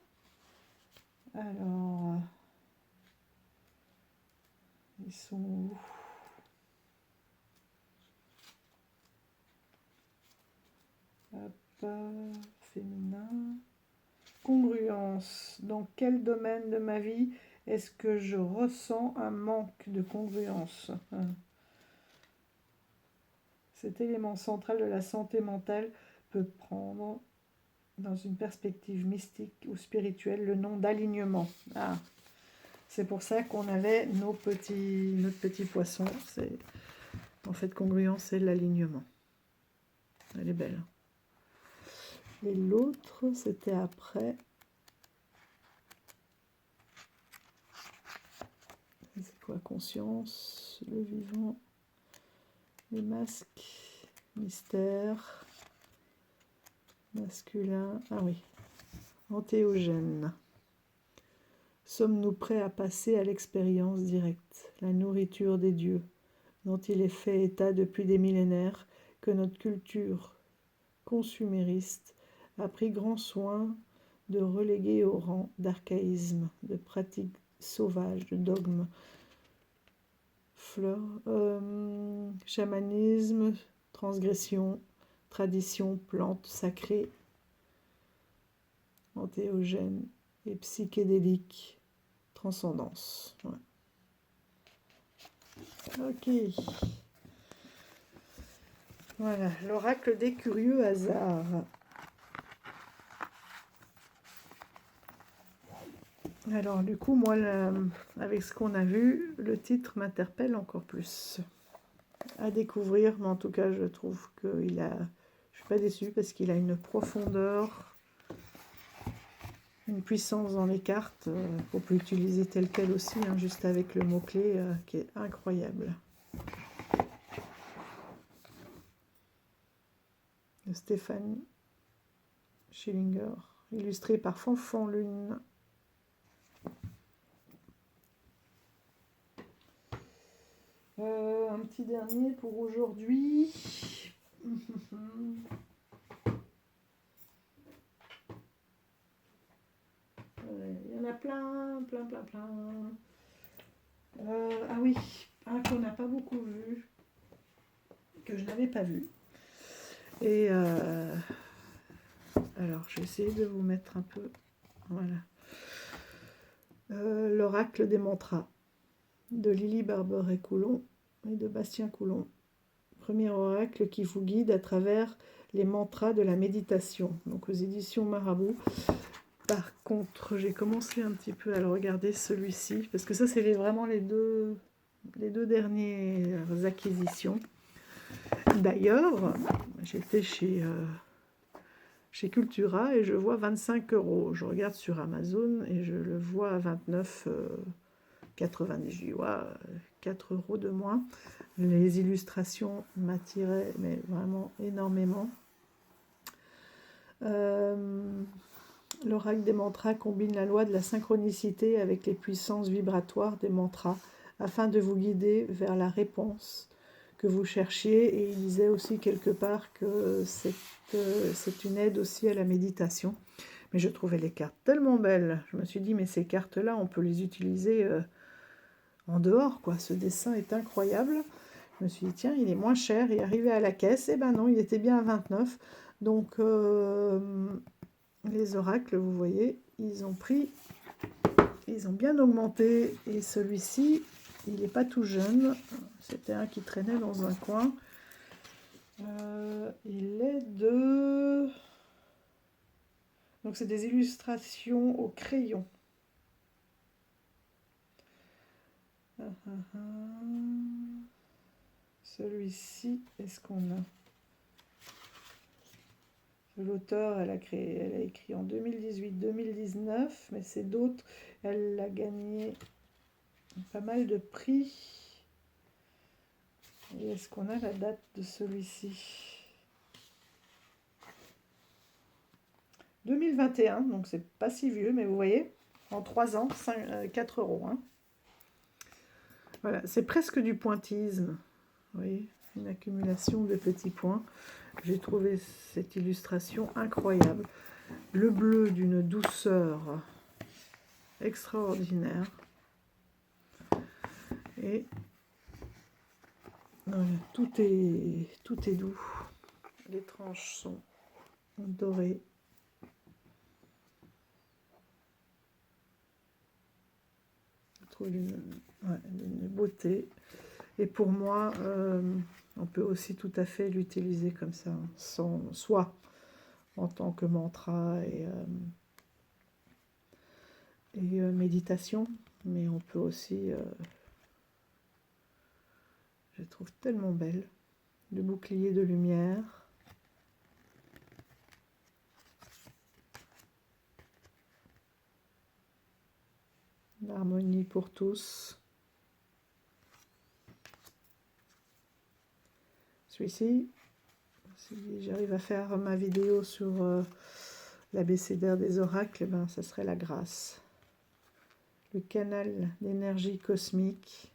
Alors, ils sont où? Hop, féminin. Congruence. Dans quel domaine de ma vie est-ce que je ressens un manque de congruence? Cet élément central de la santé mentale peut prendre, dans une perspective mystique ou spirituelle, le nom d'alignement. Ah, c'est pour ça qu'on avait notre petit poisson. En fait, congruence, c'est l'alignement. Elle est belle. Et l'autre, c'était après. C'est quoi? Conscience, le vivant, les masques, mystère, masculin. Ah oui, antéogène. Sommes-nous prêts à passer à l'expérience directe, la nourriture des dieux, dont il est fait état depuis des millénaires, que notre culture consumériste a pris grand soin de reléguer au rang d'archaïsme, de pratique sauvage, de dogme, chamanisme, transgression, tradition, plantes sacrées, antéogènes et psychédéliques, transcendance. Ouais. Ok. Voilà, l'oracle des curieux hasards. Alors du coup, moi, avec ce qu'on a vu, le titre m'interpelle encore plus. À découvrir, mais en tout cas, je trouve qu'il a... Je suis pas déçue parce qu'il a une profondeur, une puissance dans les cartes, qu'on peut utiliser telle quelle aussi, hein, juste avec le mot-clé, qui est incroyable. De Stéphane Schillinger, illustré par Fanfan Lune. Un petit dernier pour aujourd'hui. Il y en a plein. Ah oui, un qu'on n'a pas beaucoup vu, que je n'avais pas vu. Et alors, je vais essayer de vous mettre un peu... Voilà. L'oracle des mantras, de Lily Barbaret-Coulon et de Bastien Coulon. Premier oracle qui vous guide à travers les mantras de la méditation. Donc aux éditions Marabout. Par contre, j'ai commencé un petit peu à le regarder celui-ci, parce que ça c'est vraiment les deux dernières acquisitions. D'ailleurs, j'étais chez Cultura et je vois 25 €. Je regarde sur Amazon et je le vois à 29,90 €. Je dis, ouais, 4 € de moins. Les illustrations m'attiraient, mais vraiment énormément. L'oracle des mantras combine la loi de la synchronicité avec les puissances vibratoires des mantras afin de vous guider vers la réponse que vous cherchiez. Et il disait aussi quelque part que c'est une aide aussi à la méditation. Mais je trouvais les cartes tellement belles. Je me suis dit, mais ces cartes-là, on peut les utiliser en dehors, quoi. Ce dessin est incroyable. Je me suis dit, tiens, il est moins cher. Il est arrivé à la caisse. Eh ben non, il était bien à 29. Donc, les oracles, vous voyez, ils ont bien augmenté. Et celui-ci, il n'est pas tout jeune. C'était un qui traînait dans un coin. Il est de... Donc, c'est des illustrations au crayon. Celui-ci, est-ce qu'on a... L'auteur, elle a écrit en 2018-2019, mais c'est d'autres. Elle a gagné pas mal de prix. Et est-ce qu'on a la date de celui-ci? 2021, donc c'est pas si vieux, mais vous voyez, en 3 ans, 4 €. Hein. Voilà, c'est presque du pointillisme. Vous voyez, une accumulation de petits points. J'ai trouvé cette illustration incroyable. Le bleu d'une douceur extraordinaire. Et tout est doux. Les tranches sont dorées. Je trouve une beauté. Et pour moi, on peut aussi tout à fait l'utiliser comme ça, soit en tant que mantra et méditation, mais on peut aussi, je trouve tellement belle, le bouclier de lumière. L'harmonie pour tous. Celui-ci, si j'arrive à faire ma vidéo sur l'abécédaire des oracles, ben, ça serait la grâce. Le canal d'énergie cosmique.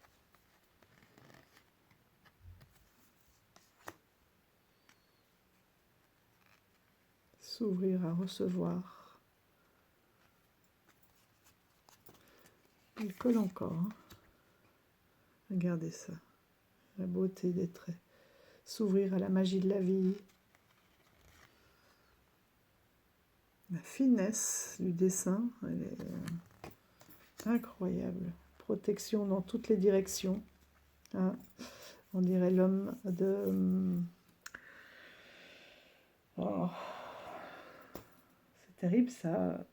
S'ouvrir à recevoir. Il colle encore. Hein. Regardez ça. La beauté des traits. S'ouvrir à la magie de la vie. La finesse du dessin, elle est incroyable. Protection dans toutes les directions. Hein. On dirait l'homme de... Oh. C'est terrible ça.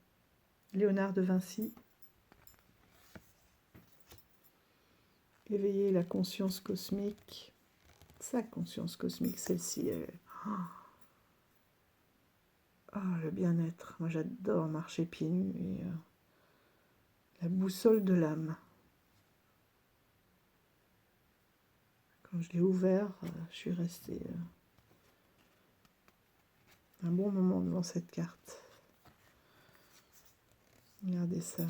Léonard de Vinci. Éveiller la conscience cosmique. Sa conscience cosmique, celle-ci, elle... Oh, le bien-être. Moi, j'adore marcher pieds nus. Et, la boussole de l'âme. Quand je l'ai ouvert, je suis restée un bon moment devant cette carte. Regardez ça.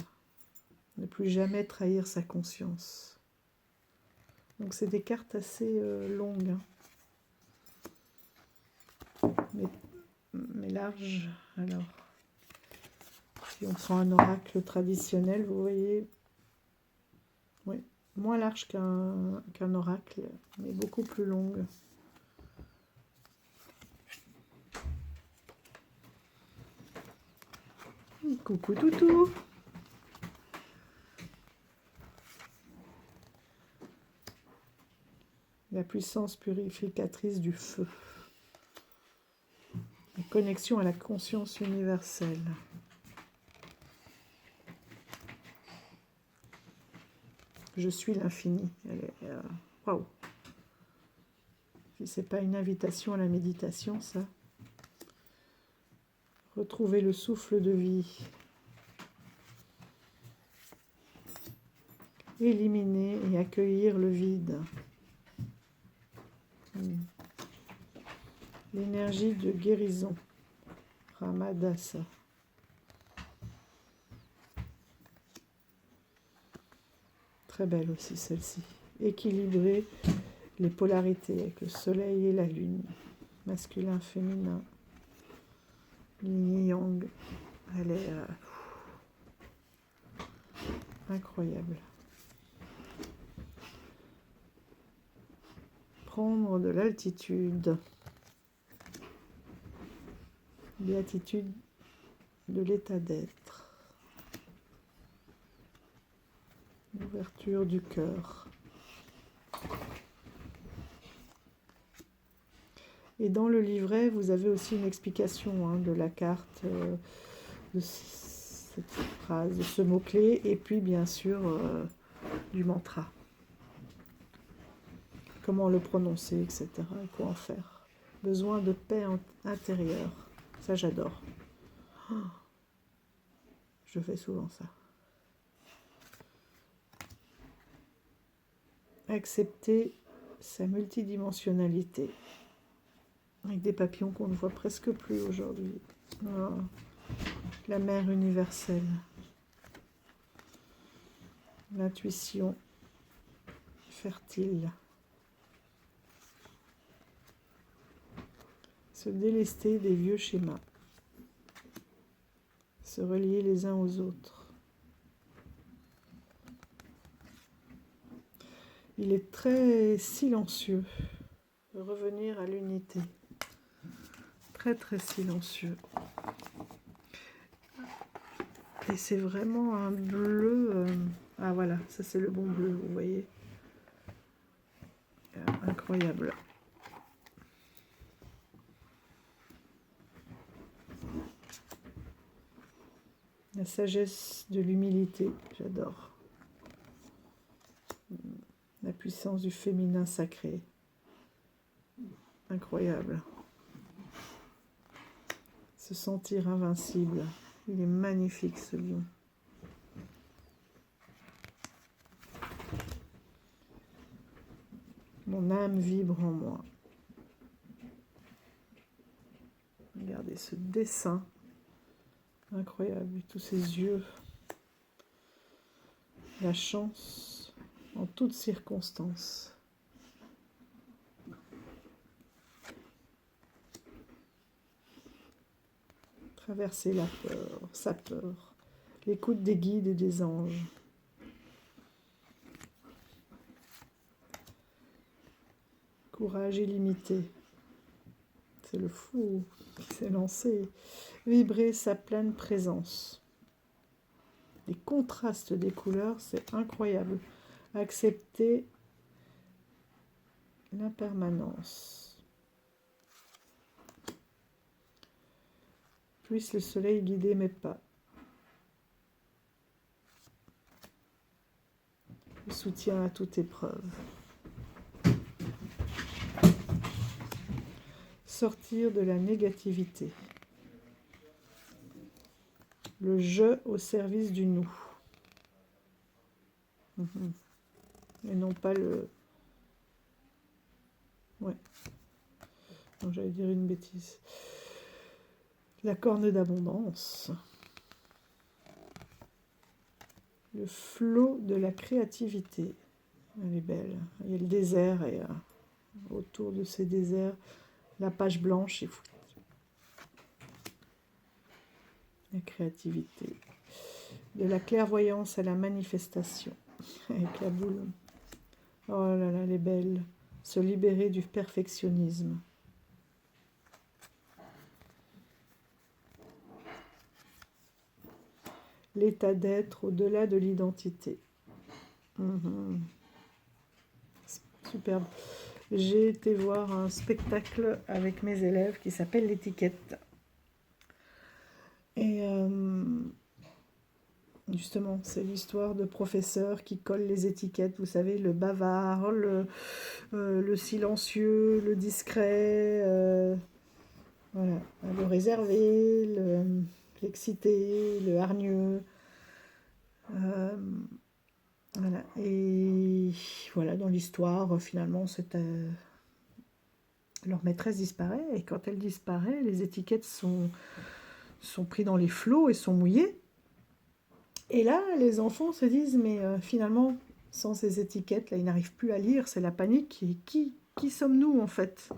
Ne plus jamais trahir sa conscience. Donc, c'est des cartes assez longues. Hein. Mais larges. Alors, si on prend un oracle traditionnel, vous voyez, oui, moins large qu'un oracle, mais beaucoup plus longue. Coucou toutou. La puissance purificatrice du feu. La connexion à la conscience universelle. Je suis l'infini. Waouh! Si c'est pas une invitation à la méditation, ça. Retrouver le souffle de vie. Éliminer et accueillir le vide. L'énergie de guérison. Ramadasa. Très belle aussi celle-ci. Équilibrer les polarités avec le soleil et la lune. Masculin, féminin. Yin Yang. Elle est incroyable. Prendre de l'altitude. Béatitude de l'état d'être. Ouverture du cœur. Et dans le livret, vous avez aussi une explication de la carte, de cette phrase, de ce mot-clé, et puis bien sûr du mantra. Comment le prononcer, etc. Et quoi en faire. Besoin de paix intérieure. Ça, j'adore. Je fais souvent ça. Accepter sa multidimensionnalité. Avec des papillons qu'on ne voit presque plus aujourd'hui. Oh, la mère universelle. L'intuition fertile. Se délester des vieux schémas. Se relier les uns aux autres. Il est très silencieux. Revenir à l'unité. Très très silencieux. Et c'est vraiment un bleu. Ah voilà, ça c'est le bon bleu, vous voyez. Incroyable. La sagesse de l'humilité, j'adore. La puissance du féminin sacré. Incroyable. Se sentir invincible. Il est magnifique ce lion. Mon âme vibre en moi. Regardez ce dessin. Incroyable. Tous ces yeux. La chance en toutes circonstances. Traverser la peur, sa peur, l'écoute des guides et des anges. Courage illimité. C'est le fou qui s'est lancé. Vibrer sa pleine présence. Les contrastes des couleurs, c'est incroyable. Accepter l'impermanence. Puisse le soleil guider mes pas. Le soutien à toute épreuve. Sortir de la négativité. Le je au service du nous. Et non pas le... Ouais. Non, j'allais dire une bêtise. La corne d'abondance. Le flot de la créativité. Elle est belle. Il y a le désert et autour de ces déserts, la page blanche et la créativité. De la clairvoyance à la manifestation. Avec la boule. Oh là là, elle est belle. Se libérer du perfectionnisme. L'état d'être au-delà de l'identité. Superbe. j'ai été voir un spectacle avec mes élèves qui s'appelle l'étiquette. Et justement, c'est l'histoire de professeurs qui collent les étiquettes, vous savez, le bavard, le silencieux, le discret, voilà, le réservé, l'excité, le hargneux. Voilà, et voilà, dans l'histoire, finalement, leur maîtresse disparaît, et quand elle disparaît, les étiquettes sont prises dans les flots et sont mouillées. Et là, les enfants se disent, mais finalement, sans ces étiquettes, là, ils n'arrivent plus à lire, c'est la panique. Et qui sommes-nous, en fait?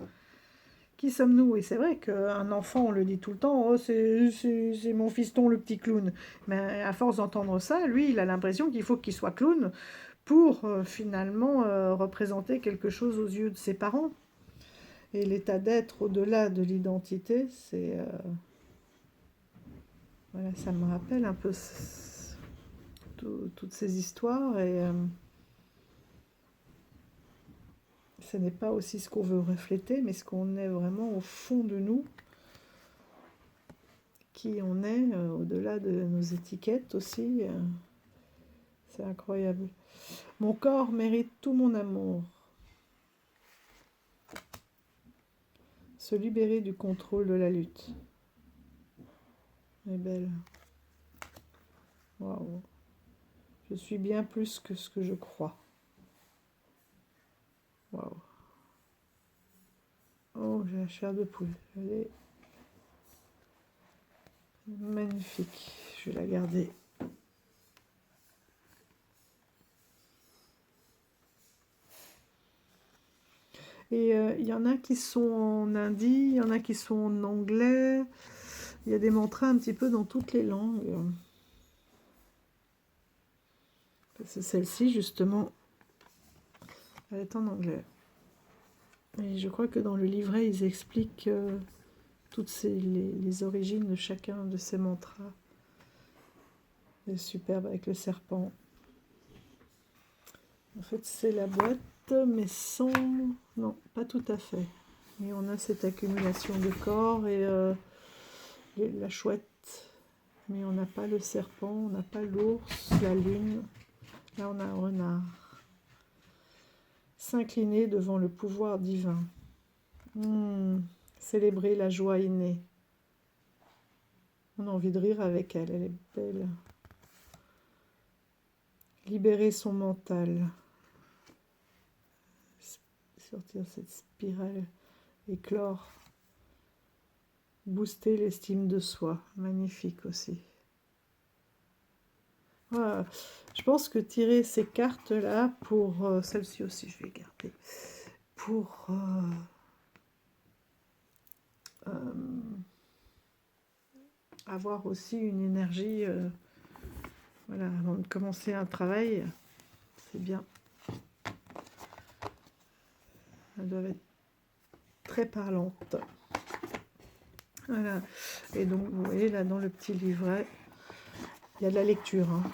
Qui sommes-nous? Et c'est vrai qu'un enfant, on le dit tout le temps, oh, c'est mon fiston, le petit clown. Mais à force d'entendre ça, lui, il a l'impression qu'il faut qu'il soit clown pour finalement représenter quelque chose aux yeux de ses parents. Et l'état d'être au-delà de l'identité, c'est... voilà, ça me rappelle un peu toutes ces histoires, et ce n'est pas aussi ce qu'on veut refléter, mais ce qu'on est vraiment au fond de nous, qui on est au-delà de nos étiquettes aussi. C'est incroyable. Mon corps mérite tout mon amour. Se libérer du contrôle de la lutte. Elle est belle. Waouh. Je suis bien plus que ce que je crois. Waouh. Oh, j'ai la chair de poule. Elle est magnifique. Je vais la garder. Et il y en a qui sont en hindi, il y en a qui sont en anglais. Il y a des mantras un petit peu dans toutes les langues. Celle-ci, justement, elle est en anglais. Et je crois que dans le livret, ils expliquent toutes les origines de chacun de ces mantras. C'est superbe avec le serpent. En fait, c'est la boîte, mais sans... Non, pas tout à fait. Et on a cette accumulation de corps et la chouette. Mais on n'a pas le serpent, on n'a pas l'ours, la lune. Là, on a un renard. S'incliner devant le pouvoir divin. Célébrer la joie innée. On a envie de rire avec elle, elle est belle. Libérer son mental. Sortir cette spirale. Éclore. Booster l'estime de soi. Magnifique aussi. Voilà. Je pense que tirer ces cartes-là pour... celle-ci aussi, je vais garder. Pour... avoir aussi une énergie... voilà, avant de commencer un travail, c'est bien. Elles doivent être très parlantes. Voilà. Et donc, vous voyez, là, dans le petit livret, il y a de la lecture. Hein.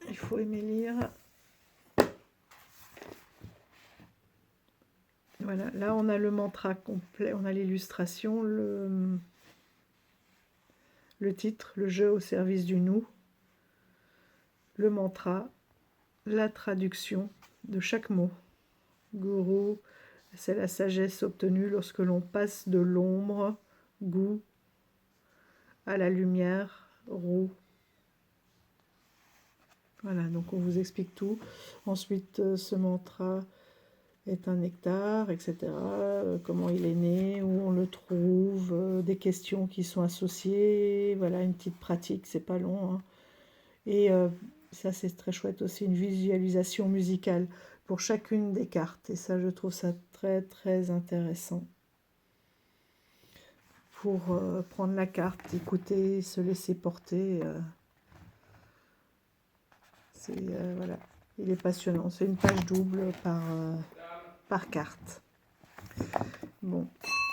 Il faut aimer lire. Voilà, là, on a le mantra complet, on a l'illustration, le titre, le jeu au service du nous, le mantra, la traduction de chaque mot. Guru, c'est la sagesse obtenue lorsque l'on passe de l'ombre, goût, à la lumière, roux. Voilà, donc on vous explique tout. Ensuite, ce mantra est un nectar, etc. Comment il est né, où on le trouve, des questions qui sont associées. Voilà, une petite pratique, c'est pas long. Hein. Et ça, c'est très chouette aussi, une visualisation musicale pour chacune des cartes. Et ça, je trouve ça très, très intéressant. Pour prendre la carte, écouter, se laisser porter. Voilà, il est passionnant. C'est une page double par carte. Bon,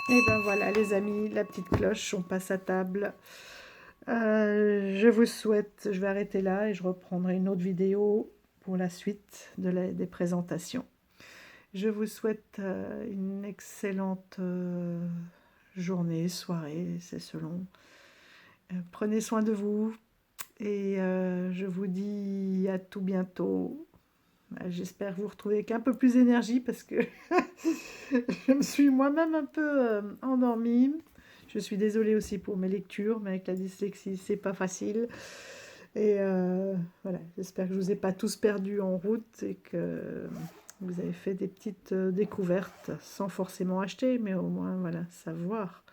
et ben voilà les amis, la petite cloche, on passe à table. Je vous souhaite, je vais arrêter là et je reprendrai une autre vidéo pour la suite des présentations. Je vous souhaite une excellente journée, soirée, c'est selon. Prenez soin de vous et je vous dis à tout bientôt. J'espère vous retrouver avec un peu plus d'énergie parce que je me suis moi-même un peu endormie. Je suis désolée aussi pour mes lectures, mais avec la dyslexie, c'est pas facile. Et voilà, j'espère que je vous ai pas tous perdus en route et que vous avez fait des petites découvertes sans forcément acheter, mais au moins, voilà, savoir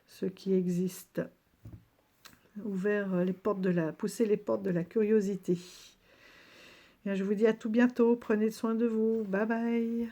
ce qui existe. Pousser les portes de la curiosité. Bien, je vous dis à tout bientôt. Prenez soin de vous. Bye bye.